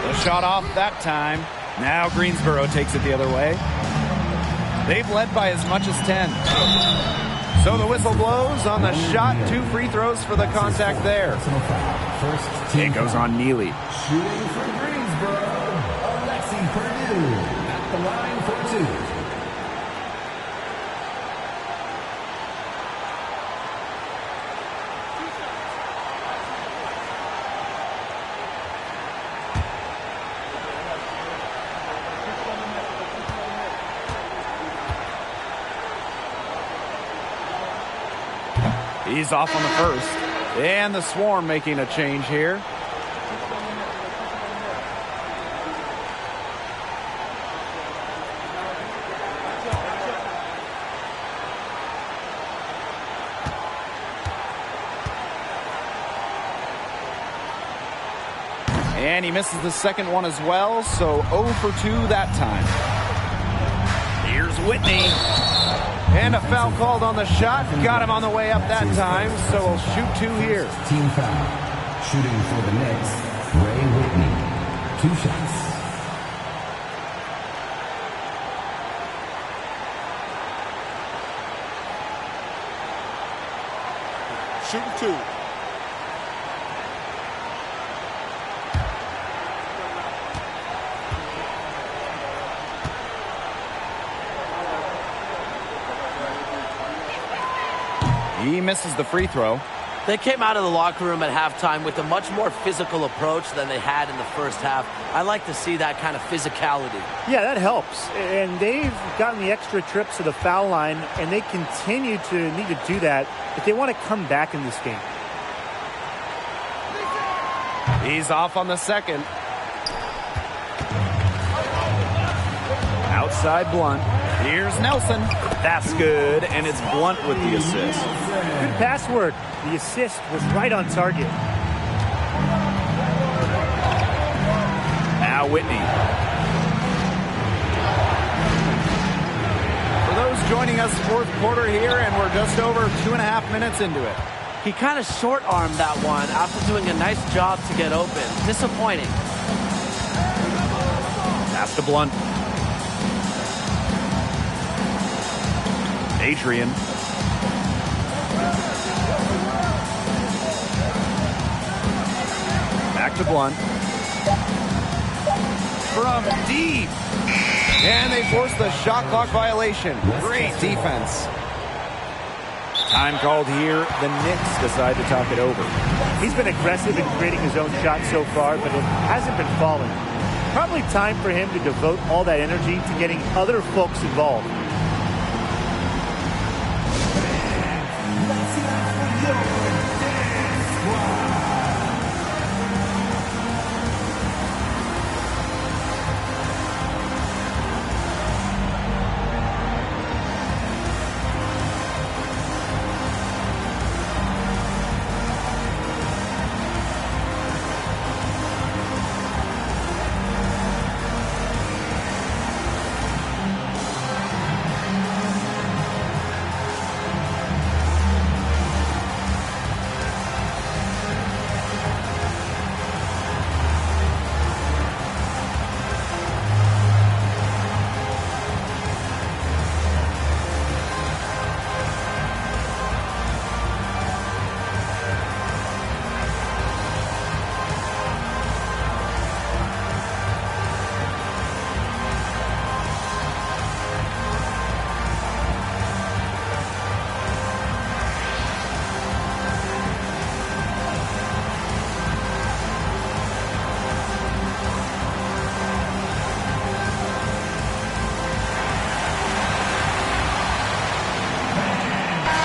The shot off that time. Now Greensboro takes it the other way. They've led by as much as 10. So the whistle blows on the shot. 2 free throws for the contact there. It goes on Neely. Shooting for Greensboro, Alexi Purdue at the line for 2. He's off on the first. And the Swarm making a change here. And he misses the second one as well, so 0 for 2 that time. Here's Whitney. And a foul called on the shot. Got him on the way up that time, so we'll shoot 2 here. Team foul. Shooting for the Knicks, Ray Whitney. 2 shots. Shooting 2. He misses the free throw. They came out of the locker room at halftime with a much more physical approach than they had in the first half. I like to see that kind of physicality. Yeah, that helps. And they've gotten the extra trips to the foul line, and they continue to need to do that if they want to come back in this game. He's off on the second. Outside Blunt. Here's Nelson. That's good, and it's Blunt with the assist. Good password. The assist was right on target. Now Whitney. For those joining us, 4th quarter here, and we're just over 2.5 minutes into it. He kind of short-armed that one after doing a nice job to get open. Disappointing. Pass to Blunt. Adrian. Back to Blunt. From deep. And they force the shot clock violation. Great defense. Time called here. The Knicks decide to talk it over. He's been aggressive in creating his own shot so far, but it hasn't been falling. Probably time for him to devote all that energy to getting other folks involved.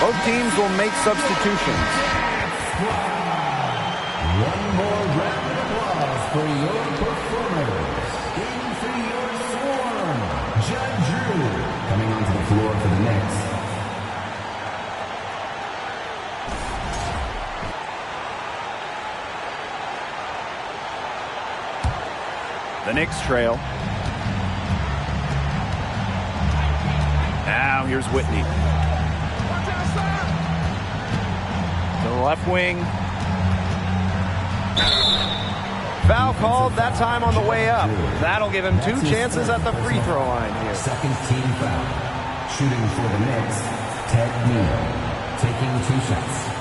Both teams will make substitutions. One more round of applause for your performers. In for your Swarm, Judd Drew. Coming onto the floor for the Knicks, The Knicks trail. Now here's Whitney. To the left wing. Foul called, that time on the way up. That'll give him 2 chances at the free throw line here. Second team foul. Shooting for the Knicks, Ted Neal, taking 2 shots.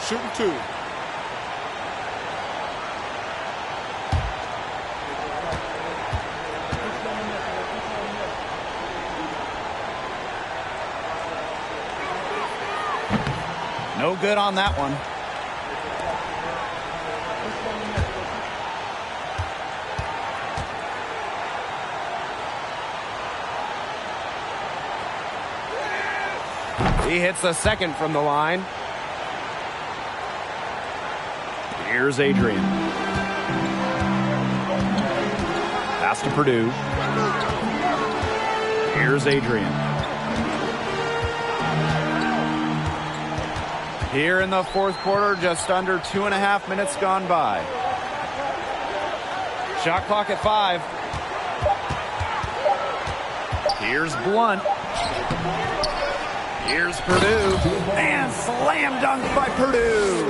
Shooting 2. No good on that one. He hits a second from the line. Here's Adrian. Pass to Purdue. Here's Adrian. Here in the fourth quarter, just under 2.5 minutes gone by. Shot clock at 5. Here's Blunt. Here's Purdue. And slam dunk by Purdue.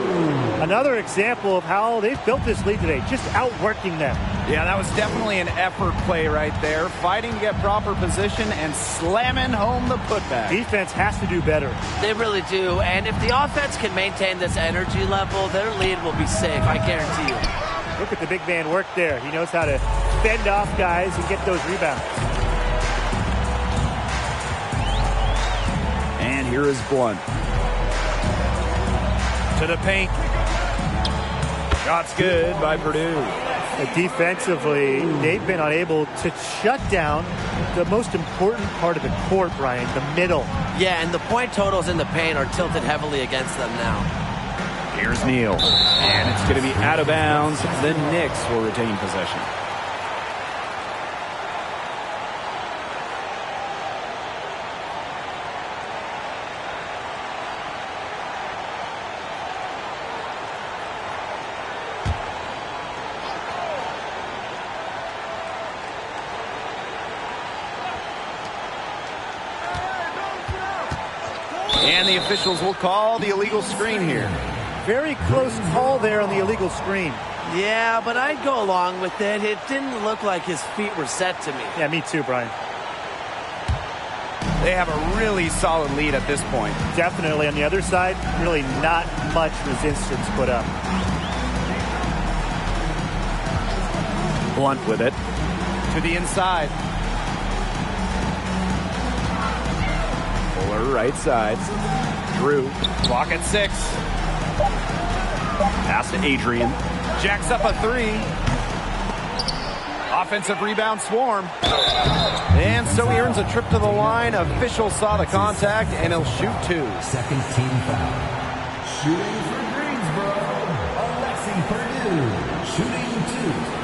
Another example of how they've built this lead today, just outworking them. Yeah, that was definitely an effort play right there. Fighting to get proper position and slamming home the putback. Defense has to do better. They really do. And if the offense can maintain this energy level, their lead will be safe, I guarantee you. Look at the big man work there. He knows how to fend off guys and get those rebounds. And here is Blunt. To the paint. Shot's good by Purdue. Defensively, they've been unable to shut down the most important part of the court, Brian, the middle. Yeah, and the point totals in the paint are tilted heavily against them now. Here's Neal. And it's going to be out of bounds. The Knicks will retain possession. And the officials will call the illegal screen here. Very close call there on the illegal screen. Yeah, but I'd go along with it. It didn't look like his feet were set to me. Yeah, me too, Brian. They have a really solid lead at this point. Definitely. On the other side, really not much resistance put up. Blunt with it. To the inside. Fuller right side. Drew. Clock at 6. Pass to Adrian. Jacks up a 3. Offensive rebound Swarm. And so he earns a trip to the line. Officials saw the contact, and he'll shoot 2. Second team foul. Shooting for Greensboro, Alexi Purdue. Shooting 2.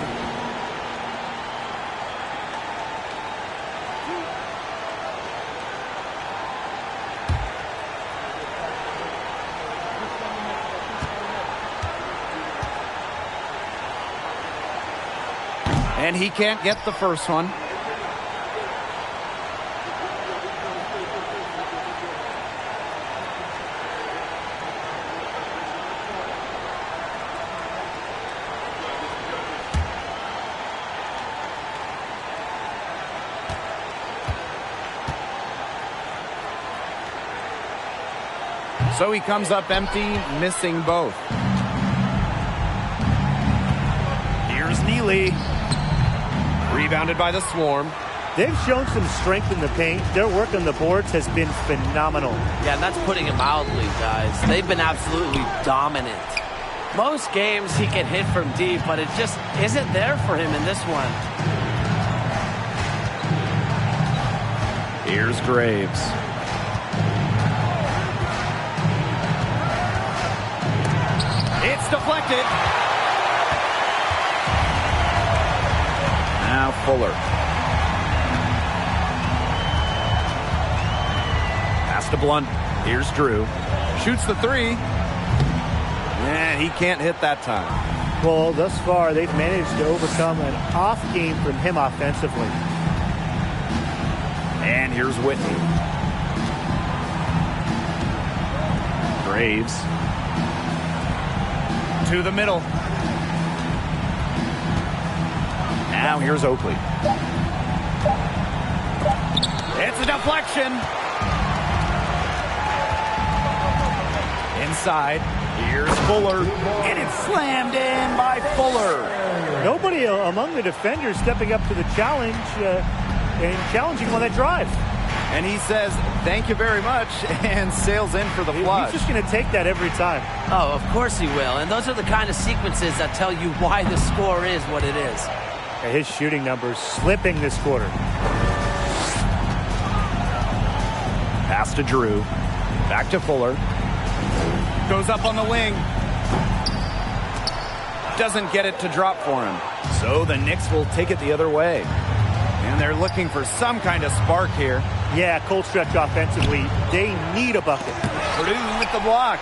And he can't get the first one. So he comes up empty, missing both. Here's Neely. Rebounded by the Swarm. They've shown some strength in the paint. Their work on the boards has been phenomenal. Yeah, and that's putting it mildly, guys. They've been absolutely dominant. Most games he can hit from deep, but it just isn't there for him in this one. Here's Graves. It's deflected. Now Fuller. Pass to Blunt. Here's Drew. Shoots the 3. And he can't hit that time. Well, thus far, they've managed to overcome an off game from him offensively. And here's Whitney. Graves. To the middle. Now here's Oakley. It's a deflection. Inside. Here's Fuller. And it's slammed in by Fuller. Nobody among the defenders stepping up to the challenge and challenging on that drive. And he says, thank you very much, and sails in for the flush. He's just going to take that every time. Oh, of course he will. And those are the kind of sequences that tell you why the score is what it is. His shooting numbers slipping this quarter. Pass to Drew. Back to Fuller. Goes up on the wing. Doesn't get it to drop for him. So the Knicks will take it the other way. And they're looking for some kind of spark here. Yeah, cold stretch offensively. They need a bucket. Purdue with the block.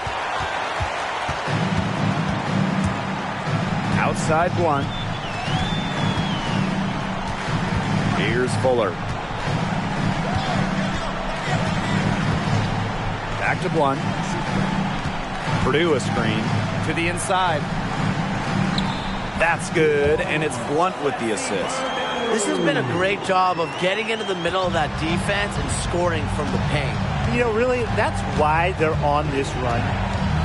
Outside Blunt. Here's Fuller. Back to Blunt. Purdue a screen to the inside. That's good, and it's Blunt with the assist. This has been a great job of getting into the middle of that defense and scoring from the paint. You know, really, that's why they're on this run.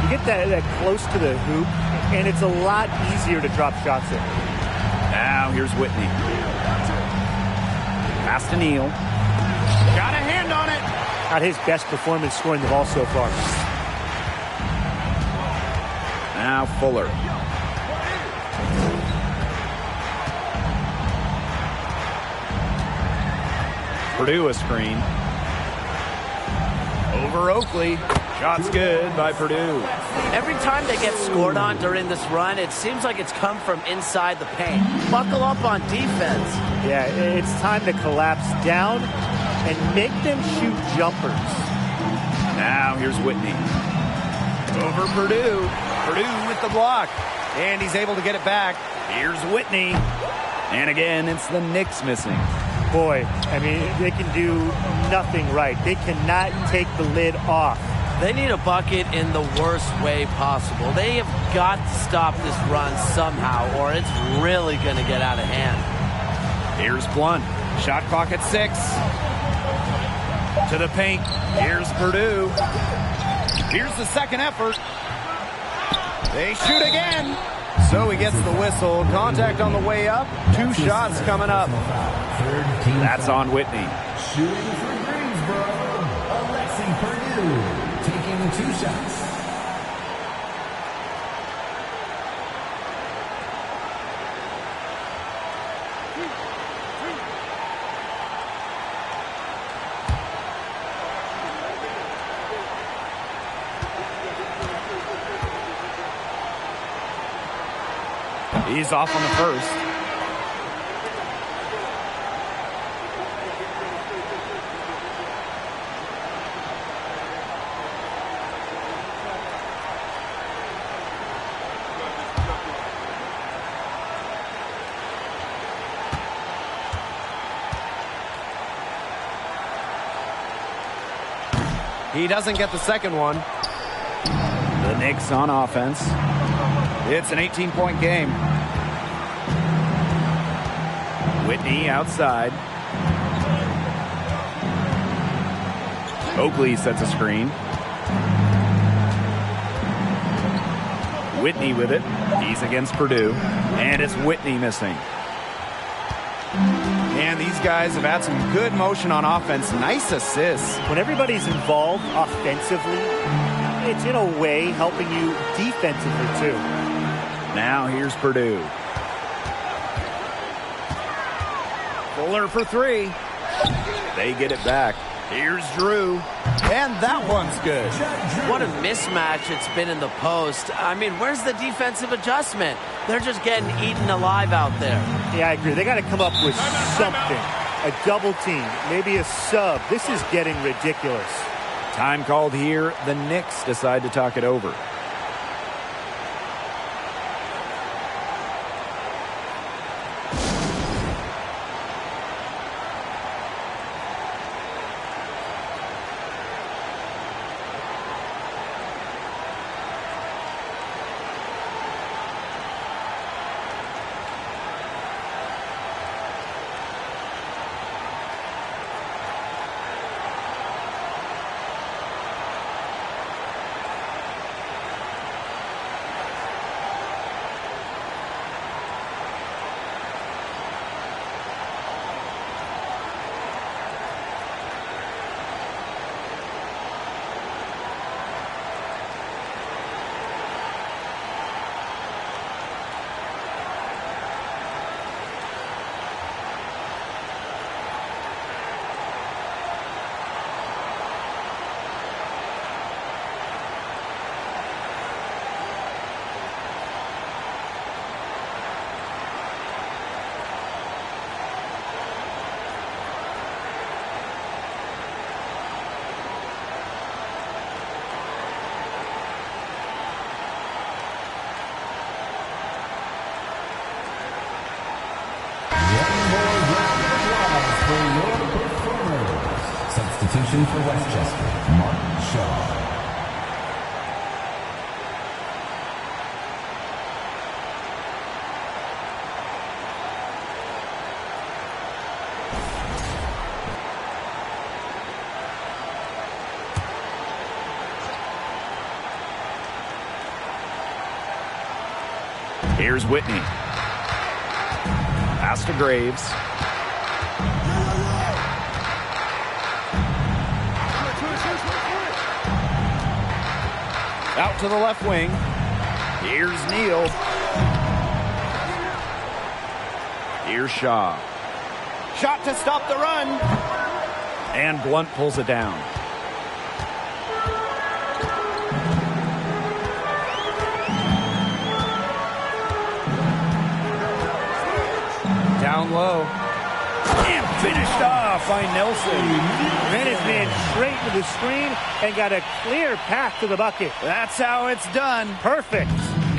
You get that close to the hoop, and it's a lot easier to drop shots in. Now here's Whitney. Pass to Neal. Got a hand on it. Not his best performance scoring the ball so far. Now Fuller. Purdue a screen. Over Oakley. Shot's good by Purdue. Every time they get scored on during this run, it seems like it's come from inside the paint. Buckle up on defense. Yeah, it's time to collapse down and make them shoot jumpers. Now here's Whitney. Over Purdue. Purdue with the block. And he's able to get it back. Here's Whitney. And again, it's the Knicks missing. Boy, I mean, they can do nothing right. They cannot take the lid off. They need a bucket in the worst way possible. They have got to stop this run somehow, or it's really going to get out of hand. Here's Blunt. Shot clock at 6. To the paint. Here's Purdue. Here's the second effort. They shoot again. So he gets the whistle. Contact on the way up. 2 shots coming up. That's on Whitney. Shooting for Greensboro, Alexi Purdue taking 2 shots. He's off on the first. He doesn't get the second one. The Knicks on offense. It's an 18-point game. Whitney outside. Oakley sets a screen. Whitney with it. He's against Purdue. And it's Whitney missing. And these guys have had some good motion on offense. Nice assists. When everybody's involved offensively, it's in a way helping you defensively too. Now here's Purdue. Fuller for 3. They get it back. Here's Drew. And that one's good. What a mismatch it's been in the post. I mean, where's the defensive adjustment? They're just getting eaten alive out there. Yeah, I agree. They got to come up with something. A double team, maybe a sub. This is getting ridiculous. Time called here. The Knicks decide to talk it over. Substitution for Westchester, Mark Shaw. Here's Whitney. Pass to Graves. Out to the left wing. Here's Neal. Here's Shaw. Shot to stop the run. And Blunt pulls it down. Down low. And finished off by Nelson. Ran his man straight to the screen and got a clear path to the bucket. That's how it's done. Perfect.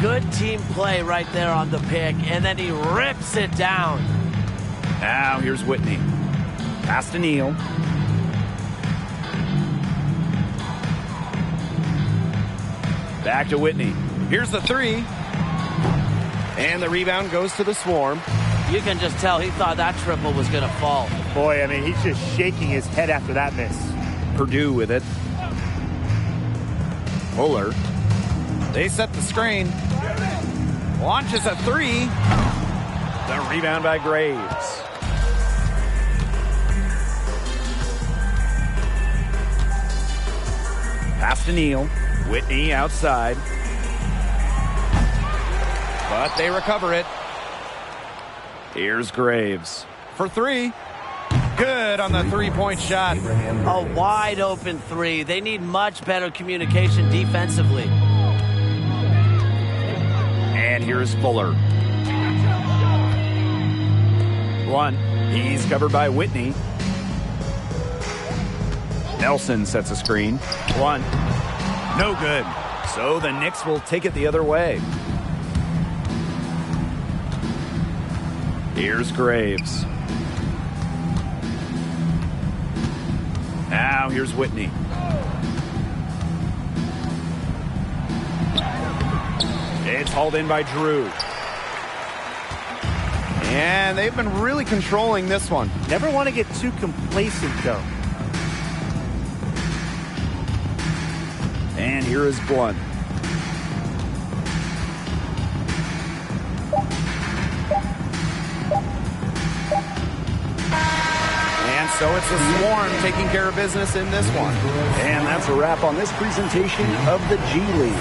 Good team play right there on the pick, and then he rips it down. Now here's Whitney. Pass to Neal. Back to Whitney. Here's the three. And the rebound goes to the Swarm. You can just tell he thought that triple was going to fall. Boy, I mean, he's just shaking his head after that miss. Purdue with it. Fuller. They set the screen. Launches a three. The rebound by Graves. Pass to Neal. Whitney outside. But they recover it. Here's Graves for three. Good on the three-point shot. A wide open three. They need much better communication defensively. And here's Fuller. Blunt. He's covered by Whitney. Nelson sets a screen. Blunt. No good. So the Knicks will take it the other way. Here's Graves. Now here's Whitney. It's hauled in by Drew. And they've been really controlling this one. Never want to get too complacent, though. And here is Blunt. And so it's the Swarm taking care of business in this one. And that's a wrap on this presentation of the G League.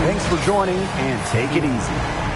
Thanks for joining, and take it easy.